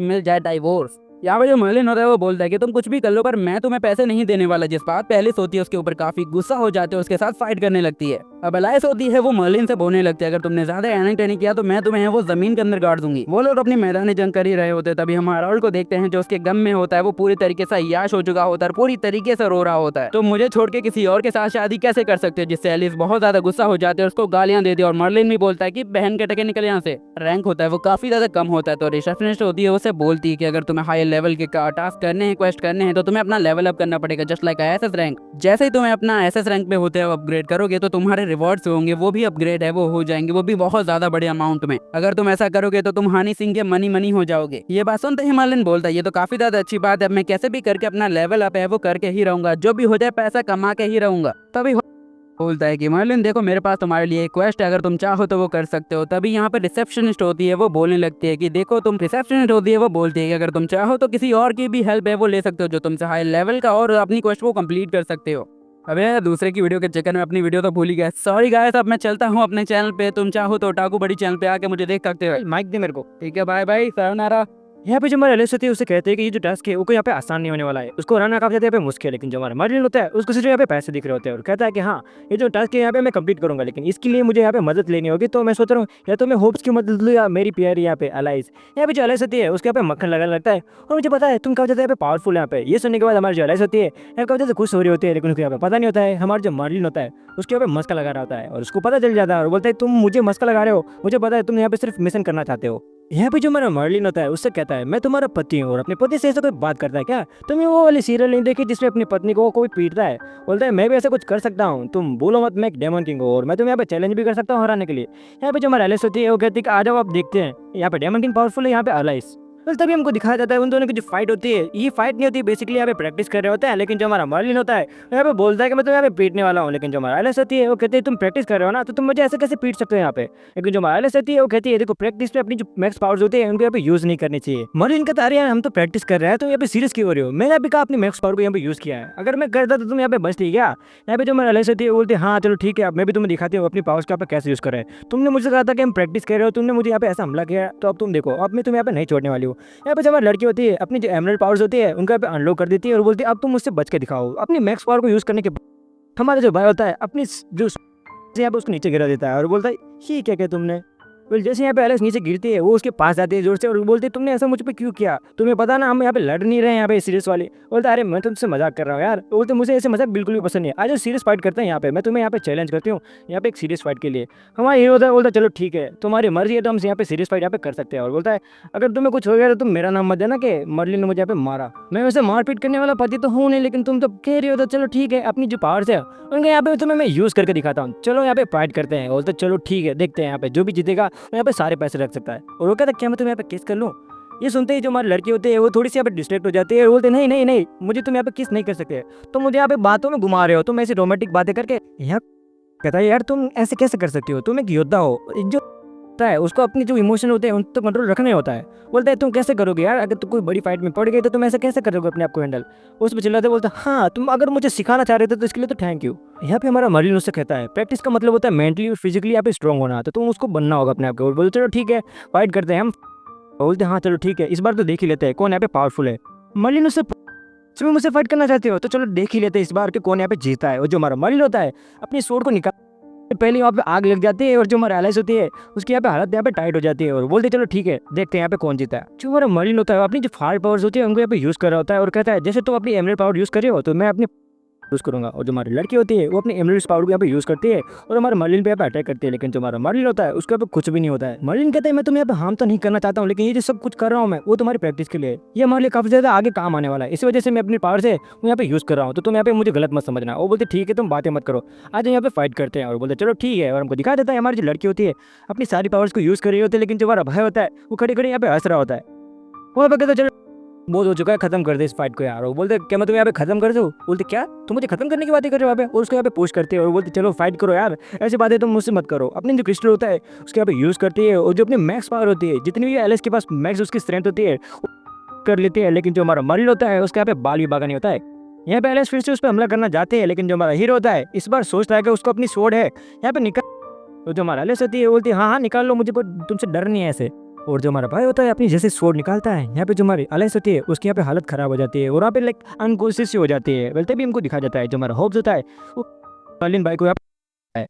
Speaker 2: मिल जाए डाइवोर्स। यहाँ पे जो मर्लिन होता है वो बोलता है कि तुम कुछ भी कर लो पर मैं तुम्हें पैसे नहीं देने वाला। जिस बात पे एलिस होती है उसके ऊपर काफी गुस्सा हो जाते हैं, उसके साथ फाइट करने लगती है। अब एलाइस होती है वो मर्लिन से बोलने लगती है अगर तुमने ज्यादा एनिंग टेनिंग किया तो मैं तुम्हें वो जमीन के अंदर गाड़ दूंगी। वो लोग अपनी मैदानी जंग कर ही रहे होते तभी हम हारोल्ड को देखते हैं जो उसके गम में होता है वो पूरी तरीके से अय्याश हो चुका होता है, पूरी तरीके से रो रहा होता है। तो मुझे छोड़ के किसी और के साथ शादी कैसे कर सकते हो, जिससे एलिस बहुत ज्यादा गुस्सा हो जाते हैं, उसको गालियां देती है और मर्लिन भी बोलता है कि बहन के टके निकल यहाँ से। रैंक होता है वो काफी ज्यादा कम होता है तो रिसेप्शनिस्ट होती है उसे बोलती है कि अगर तुम्हें हाई लेवल के टास्क करने हैं, क्वेस्ट करने हैं तो तुम्हें अपना लेवल अप करना पड़ेगा जस्ट लाइक एसएस रैंक। जैसे ही तुम्हें अपना एसएस रैंक पे होते हो अपग्रेड करोगे तो तुम्हारे रिवॉर्ड्स होंगे वो भी अपग्रेड है वो हो जाएंगे, वो भी बहुत ज्यादा बड़े अमाउंट में। अगर तुम ऐसा करोगे तो तुम हनी सिंह के मनी मनी हो जाओगे। ये बात सुनते ही मर्लिन बोलता है ये तो काफी ज्यादा अच्छी बात है, मैं कैसे भी करके अपना लेवल अप है वो करके ही रहूंगा, जो भी हो जाए पैसा कमा के ही रहूंगा। तभी बोलता है कि मर्लिन देखो मेरे पास तुम्हारे लिए एक क्वेस्ट है, अगर तुम चाहो तो वो कर सकते हो। तभी यहाँ पे रिसेप्शनिस्ट होती है वो बोलने लगती है कि देखो तुम रिसेप्शनिस्ट होती है वो बोलती है कि अगर तुम चाहो तो किसी और की भी हेल्प है वो ले सकते हो जो तुमसे हाई लेवल का, और अपनी क्वेस्ट को कंप्लीट कर सकते हो। अबे दूसरे की वीडियो के चक्कर में अपनी वीडियो तो भूल ही गया, सॉरी गाइस। अब मैं चलता हूँ अपने चैनल पे, तुम चाहो तो ओटाकू बड़ी चैनल पे आके मुझे देख सकते हो।
Speaker 1: माइक दे मेरे को।
Speaker 2: ठीक है बाय बाय, सायोनारा।
Speaker 1: यहाँ पे जो हमारे एलिस होती है उसे कहते हैं कि ये जो टास्क है वो यहाँ पे आसान नहीं होने वाला है, उसको हराना काफी ज्यादा यहाँ पे मुश्किल है। लेकिन जो हमारा मर्लिन होता है उसको सिर्फ यहाँ पे पैसे दिख रहे होते हैं और कहता है कि हाँ ये जो टास्क है यहाँ पे मैं कंप्लीट करूंगा, लेकिन इसके लिए मुझे यहाँ पे मदद लेनी होगी। तो मैं सोच रहा हूँ या तो मैं होप्स की मदद लूँ या मेरी प्यारी यहाँ पे एलाइस। यहाँ पे जो एलाइस होती है उसके यहाँ पे मक्खन लगाने लगता है और मुझे पता है तुम काफी ज्यादा यहाँ पे पावरफुल यहाँ पे। ये सुनने के बाद हमारी जो एलाइस होती है यहाँ काफी ज्यादा खुश हो रही होती है, लेकिन उसको यहाँ पे पता नहीं होता है हमारा जो मर्लिन होता है उसके यहाँ पे मस्का लगा रहा होता है और उसको पता चल जाता है और बोलता है तुम मुझे मस्का लगा रहे हो, मुझे पता है तुम यहाँ पे सिर्फ मिशन करना चाहते हो। यहाँ पे जो हमारा मर्लिन होता है उससे कहता है मैं तुम्हारा पति हूँ और अपने पति से ऐसा कोई बात करता है क्या, तुमने वो वाली सीरियल नहीं देखी जिसमें अपनी पत्नी को कोई पीटता है। बोलता है मैं भी ऐसा कुछ कर सकता हूँ, तुम बोलो मत, मैं एक डेमन किंग हूँ और मैं तुम्हें यहाँ पे चैलेंज भी कर सकता हूँ हराने के लिए। यहाँ पे जो हमारा एलिस होती है वो कहती है कि आ जाओ आप देखते हैं यहाँ पे डेमन किंग पावरफुल है यहाँ पे एलाइस। तभी हमको दिखाया जाता है उन दोनों की जो फाइट होती है, ये फाइट नहीं होती, बेसिकली यहाँ पे प्रैक्टिस कर रहे होते हैं। लेकिन जो हमारा मर्लिन होता है यहाँ पे बोलता है कि मैं तो यहाँ पे पीटने वाला हूँ, लेकिन जो हमारा एलिस होती है वो कहती है तुम प्रैक्टिस कर रहे हो ना तो तुम मुझे ऐसे कैसे पीट सकते हो यहाँ पे। लेकिन जो हमारा एलिस होती है वो कहती है देखो प्रैक्टिस पे अपनी जो मैक्स पावर्स होती है उनको यहाँ पे यूज नहीं करनी चाहिए। मर्लिन कहता है यार हम तो प्रैक्टिस कर रहे हैं, तुम यहाँ पे सीरियस क्यों हो रही हो, मैंने अभी कहा अपनी मैक्स पावर को यहाँ पे यूज किया है, अगर मैं करता तो तुम यहाँ पे बच थी क्या। यहाँ पे जो हमारा एलिस होती है वो बोलती है हाँ चलो ठीक है अब मैं भी तुम्हें दिखाती हूँ अपनी पावर्स को यहाँ पे कैसे यूज कर रहे हैं। तुमने मुझे कहा था कि हम प्रैक्टिस कर रहे हो, तुमने मुझे यहाँ पे ऐसा हमला किया तो अब तुम देखो अब मैं तुम्हें यहाँ पे नहीं छोड़ने वाली हूँ। यहाँ पे जब हमारी लड़की होती है अपनी जो एमरल्ड पावर्स होती है उनका यहाँ पे अनलॉक कर देती है और बोलती है अब तुम मुझसे बच के दिखाओ। अपनी मैक्स पावर को यूज़ करने के बाद हमारा जो भाई होता है अपनी जो यहाँ पे उसको नीचे गिरा देता है और बोलता है ये क्या किया तुमने। वेल जैसे यहाँ पे एलेक्स नीचे गिरती है वो उसके पास जाती है जोर से और बोलती है तुमने ऐसा मुझ पे क्यों किया, तुम्हें पता ना हम यहाँ पे लड़ नहीं रहे हैं यहाँ पे सीरियस वाले। बोलता है अरे मैं तुमसे मजाक कर रहा हूँ यार। बोलते मुझे ऐसे मजाक बिल्कुल भी पसंद नहीं है, आज सीरियस फाइट करते हैं यहाँ पे, मैं तुम्हें यहाँ पे चैलेंज करती हूँ यहाँ पे एक सीरियस फाइट के लिए। हमारा हीरो होता है बोलता है चलो ठीक है तुम्हारी मर्जी है तो हम यहाँ पे सीरियस फाइट यहाँ पे कर सकते हैं। और बोलता है अगर तुम्हें कुछ हो गया तो तुम मेरा नाम मत देना कि मर्लिन ने मुझे यहाँ पे मारा, मैं वैसे मारपीट करने वाला पति तो हूँ नहीं, लेकिन तुम तो कह रही हो तो चलो ठीक है अपनी जो पावर्स है उनके यहाँ पे तुम्हें मैं यूज़ करके दिखाता हूँ, चलो यहाँ पे फाइट करते हैं। बोलते चलो ठीक है देखते हैं यहाँ पे जो भी जीतेगा वो यहाँ पे सारे पैसे रख सकता है। और वो कहता क्या मैं तुम्हें यहाँ पे किस कर लूँ। ये सुनते ही जो हमारी लड़की होती है वो थोड़ी सी यहाँ पे डिस्ट्रैक्ट हो जाती है और बोलते नहीं नहीं नहीं मुझे तुम यहाँ पे किस नहीं कर सकते, तो मुझे यहाँ पे बातों में घुमा रहे हो, तुम ऐसी रोमांटिक बातें करके यहाँ कहता है यार तुम ऐसे कैसे कर सकती हो, तुम एक योद्धा हो, जो होता है उसको अपनी जो इमोशन होते हैं उन तो कंट्रोल रखना होता है। बोलता है तुम कैसे करोगे यार, अगर तुम कोई बड़ी फाइट में पड़ गई तो तुम ऐसे कैसे करोगे अपने आप को हैंडल। उस पर चिल्लाते बोलता हाँ तुम अगर मुझे सिखाना चाह रहे थे तो इसके लिए तो थैंक यू। यहाँ पे हमारा मरीन उससे कहता है प्रैक्टिस का मतलब होता है मेंटली और फिजिकली यहाँ पे स्ट्रॉन्ग होना, तो तुम उसको बनना होगा अपने आप को। बोलते चलो ठीक है फाइट करते हैं हम। बोलते हाँ चलो ठीक है इस बार तो देख ही लेते हैं कौन यहाँ पे पावरफुल है। मर्लिन उससे तुम मुझसे फाइट करना चाहते हो तो चलो देख ही लेते हैं इस बार कि कौन यहाँ पे जीता है। और जो हमारा मर्लिन होता है अपनी स्वॉर्ड को निकाल पहले वहाँ पे आग लग जाती है और जो हमारा एलाइस होती है उसकी यहाँ पे हालत यहाँ पे टाइट हो जाती है। और बोलते चलो ठीक है देखते हैं यहाँ पे कौन जीता है। जो हमारा मर्लिन होता है अपनी जो फायर पावर्स होती है उनको यहाँ पे यूज़ कर रहा होता है और कहता है जैसे तुम अपनी एमरल्ड पावर यूज़ कर रहे हो तो मैं अपनी यूज़ करूँगा। और जो हमारी लड़की होती है वो अपनी एमरल्ड पावर को यहाँ पे यूज़ करती है और हमारे मर्लिन पे यहाँ पे अटैक करती है। लेकिन जो हमारा मर्लिन होता है उसके यहाँ पे कुछ भी नहीं होता है। मर्लिन कहते हैं मैं तुम्हें यहाँ पे हार्म तो नहीं करना चाहता हूँ, लेकिन ये जो सब कुछ कर रहा हूँ मैं वो तुम्हारी प्रैक्टिस के लिए, ये हमारे लिए काफ़ी ज़्यादा आगे काम आने वाला है, इसी वजह से मैं अपनी पावर से वो यहाँ पे यूज़ कर रहा हूँ, तो तुम यहाँ पे मुझे गलत मत समझना। वो बोलते ठीक है तुम बातें मत करो, आज यहाँ पे फाइट करते हैं। और बोलते चलो ठीक है। और हमको दिखा देता है हमारी जो लड़की होती है अपनी सारी पावर्स को यूज़ कर रही होती है, लेकिन जो हमारा भाई होता है वो खड़े खड़े यहाँ पे हंस रहा होता है। वो कहता चलो बहुत हो चुका है खत्म कर दे इस फाइट को यार। वो बोलते क्या मैं तुम्हें यहाँ पे खत्म कर दूँ। बोलते क्या तुम मुझे खत्म करने की बातें कर रहे हो यहाँ पे, और उसको यहाँ पे पुश करते हैं और बोलते चलो फाइट करो यार, ऐसी बातें तुम मुझसे मत करो। अपने जो क्रिस्टल होता है उसके यहाँ पे यूज़ करती है और जो अपनी मैक्स पावर होती है जितनी भी एलिस के पास मैक्स उसकी स्ट्रेंथ होती है कर लेती है। लेकिन जो हमारा मर्लिन होता है उसके यहाँ पे बाल भी बागा नहीं होता है। यहाँ पे एलिस फिर से उस पर हमला करना चाहते हैं, लेकिन जो हमारा हीरो होता है इस बार सोचता है कि उसको अपनी स्वॉर्ड है यहाँ पे निकाल। तो जो हमारा एलिस होती है बोलती है हाँ हाँ निकाल लो, मुझे कोई तुमसे डर नहीं है ऐसे। और जो हमारा भाई होता है अपनी जैसे स्वॉर्ड निकालता है यहाँ पे जो हमारी अलाइंस होती है उसकी यहाँ पे हालत खराब हो जाती है और वहाँ पे लाइक अनकॉन्शियस हो जाती है। बोलते भी हमको दिखा जाता है जो हमारा होप्स होता है वो मर्लिन भाई को यहाँ पे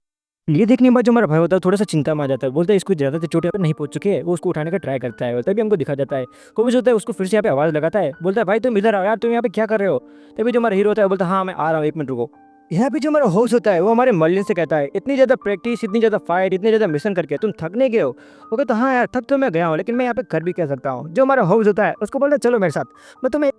Speaker 1: ये देखने के बाद जो हमारा भाई होता है थोड़ा सा चिंता में आ जाता है। बोलता है इसको ज़्यादा चोट यहाँ पे नहीं पहुंच चुकी है, वो उसको उठाने का ट्राई करता है। तभी हमको दिखा जाता है कोविड होता है उसको फिर से यहाँ पे आवाज़ लगाता है। बोलता है भाई तुम इधर आओ यार, तुम यहाँ पे क्या कर रहे हो। तभी जो हमारा हीरो होता है बोलता है हाँ मैं आ रहा हूँ 1 मिनट रुको। यहाँ पे जो हमारा होस्ट होता है वो हमारे मर्लिन से कहता है इतनी ज़्यादा प्रैक्टिस इतनी ज़्यादा फाइट इतने ज़्यादा मिशन करके तुम थक नहीं गए हो। वो कहता हाँ यार थक तो मैं गया हूँ, लेकिन मैं यहाँ पे कर भी कह सकता हूँ। जो हमारा होस्ट होता है उसको बोलता है चलो मेरे साथ, मैं तुम्हें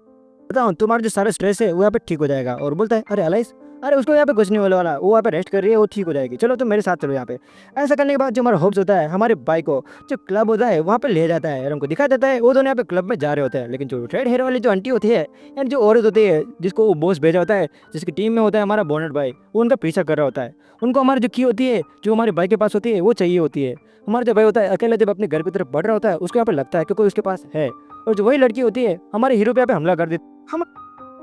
Speaker 1: बताऊँ तुम्हारा जो सारा स्ट्रेस है वो यहाँ पे ठीक हो जाएगा। और बोलता है अरे अलाइस अरे उसको यहाँ पे कुछ नहीं होने वाला, वो यहाँ पे रेस्ट कर रही है वो ठीक हो जाएगी, चलो तुम मेरे साथ चलो यहाँ पे। ऐसा करने के बाद जो हमारा होप्स होता है हमारे बाइक को जो क्लब होता है वहाँ पे ले जाता है और हमको दिखा देता है वो दोनों यहाँ पे क्लब में जा रहे होते हैं। लेकिन जो रेड हेयर वाली जो आंटी होती है यानी जो औरत होती है जिसको वो बॉस भेजा होता है जिसकी टीम में होता है हमारा बोनट भाई, वो उनका पीछा कर रहा होता है। उनको हमारी जो की होती है जो हमारे भाई के पास होती है वो चाहिए होती है। हमारा जो भाई होता है अकेले जब अपने घर की तरफ बढ़ रहा होता है उसको यहाँ पे लगता है कि कोई उसके पास है, और जो वही लड़की होती है हमारे हीरो पे यहाँ पे हमला कर देती। हम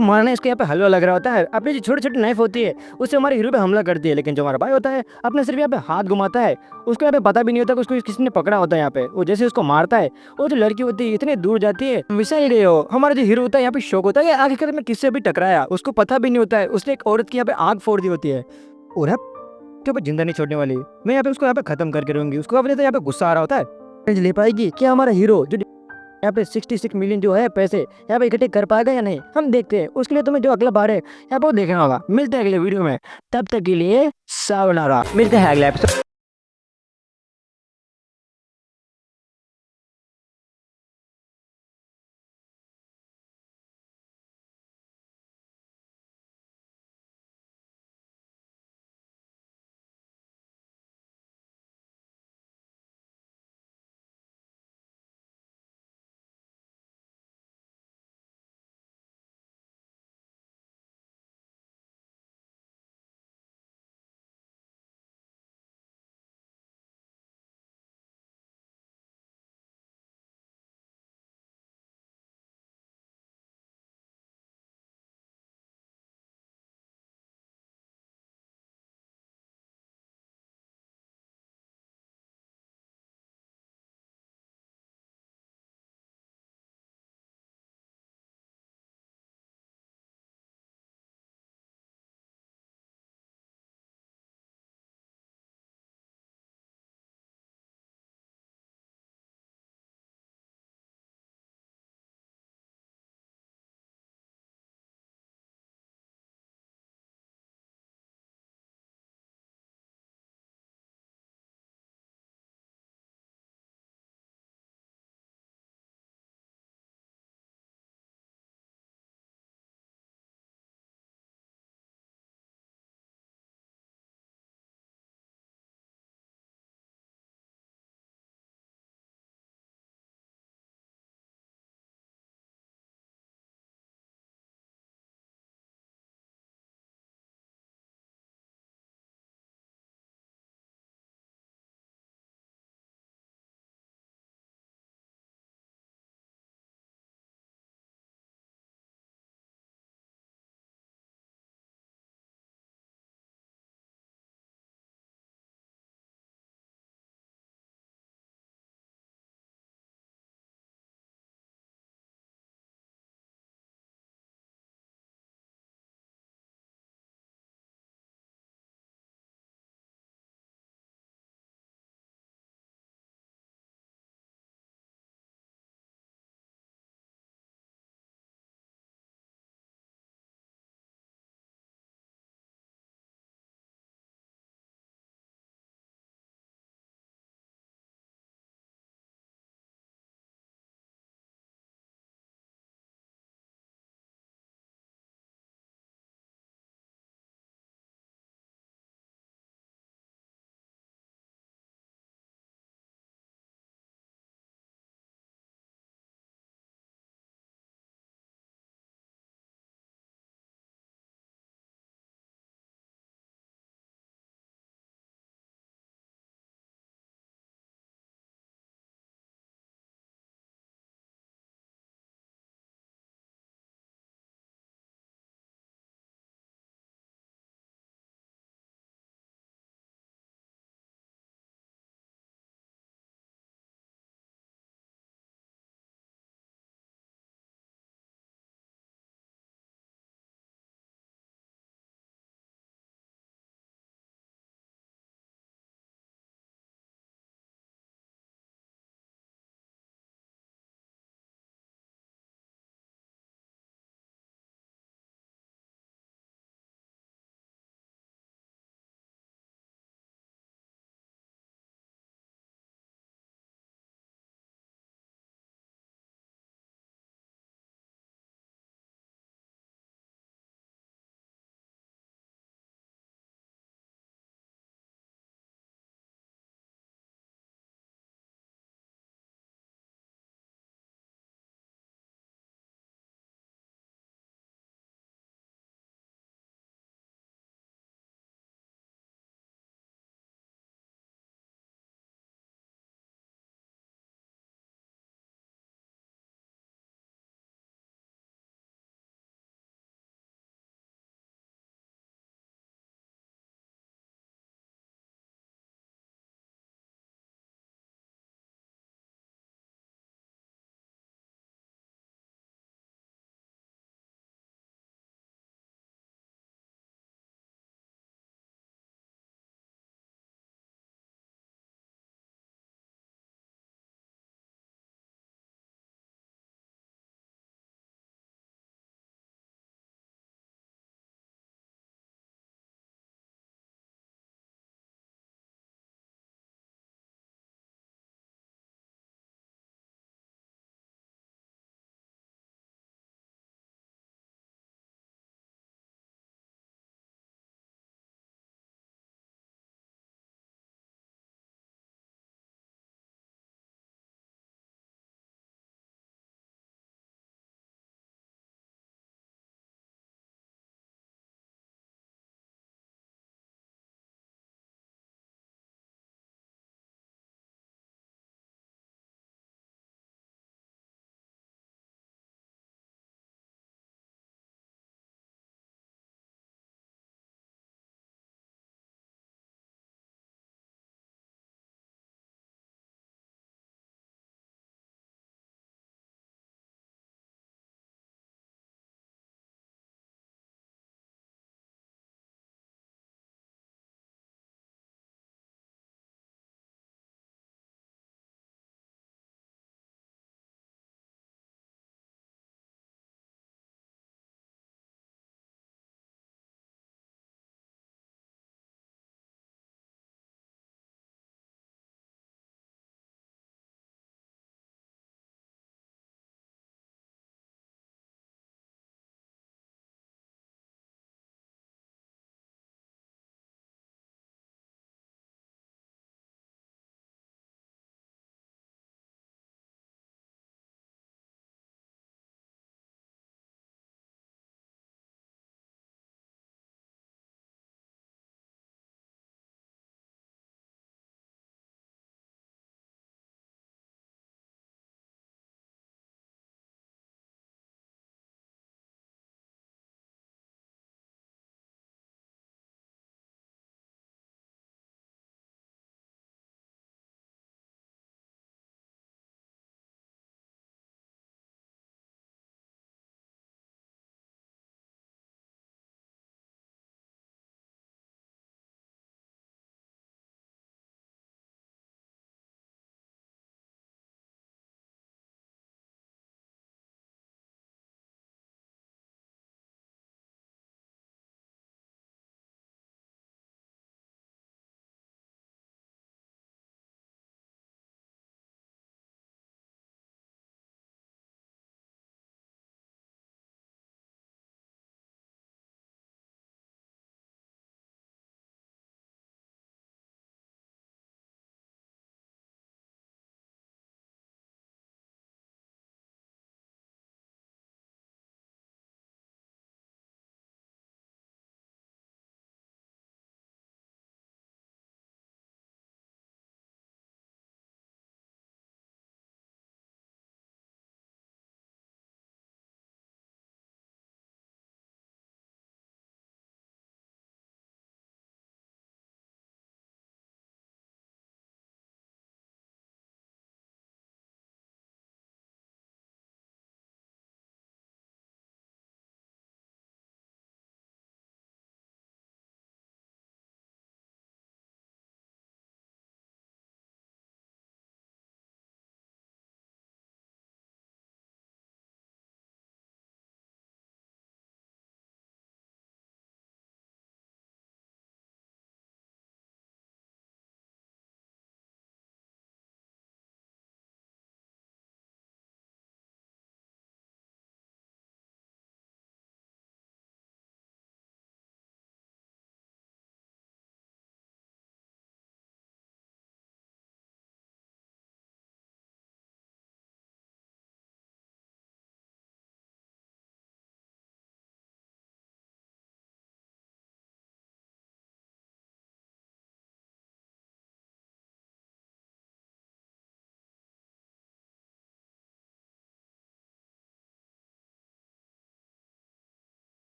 Speaker 1: मारने इसके यहाँ पे हलवा लग रहा होता है, अपनी जो छोटी छोटी नाइफ होती है उससे हमारे हीरो पे हमला करती है। लेकिन जो हमारा भाई होता है अपने सिर्फ यहाँ पे हाथ घुमाता है, उसको यहाँ पे पता भी नहीं होता कि उसको किसी ने पकड़ा होता है यहाँ पे। वो जैसे उसको मारता है वो जो लड़की होती है इतनी दूर जाती है मिसाइल गई हो। हमारा जो हीरो होता है यहाँ पे शौक होता है आखिर में किससे भी टकराया, उसको पता भी नहीं होता है उसने एक औरत की यहाँ पे आग फोड़ दी होती है और यहाँ पे जिंदा नहीं छोड़ने वाली, मैं यहाँ पे उसको यहाँ पे खत्म करके रहूंगी। उसको अपने तो यहाँ पे गुस्सा आ रहा होता है ले पाएगी क्या हमारा हीरो जो यहाँ पे 66 मिलियन जो है पैसे यहाँ पे इकट्ठे कर पाएगा या नहीं, हम देखते हैं। उसके लिए तुम्हें जो अगला बार है यहाँ पे वो देखना होगा। मिलते हैं अगले वीडियो में, तब तक के लिए सावनारा, मिलते हैं अगले एपिसोड।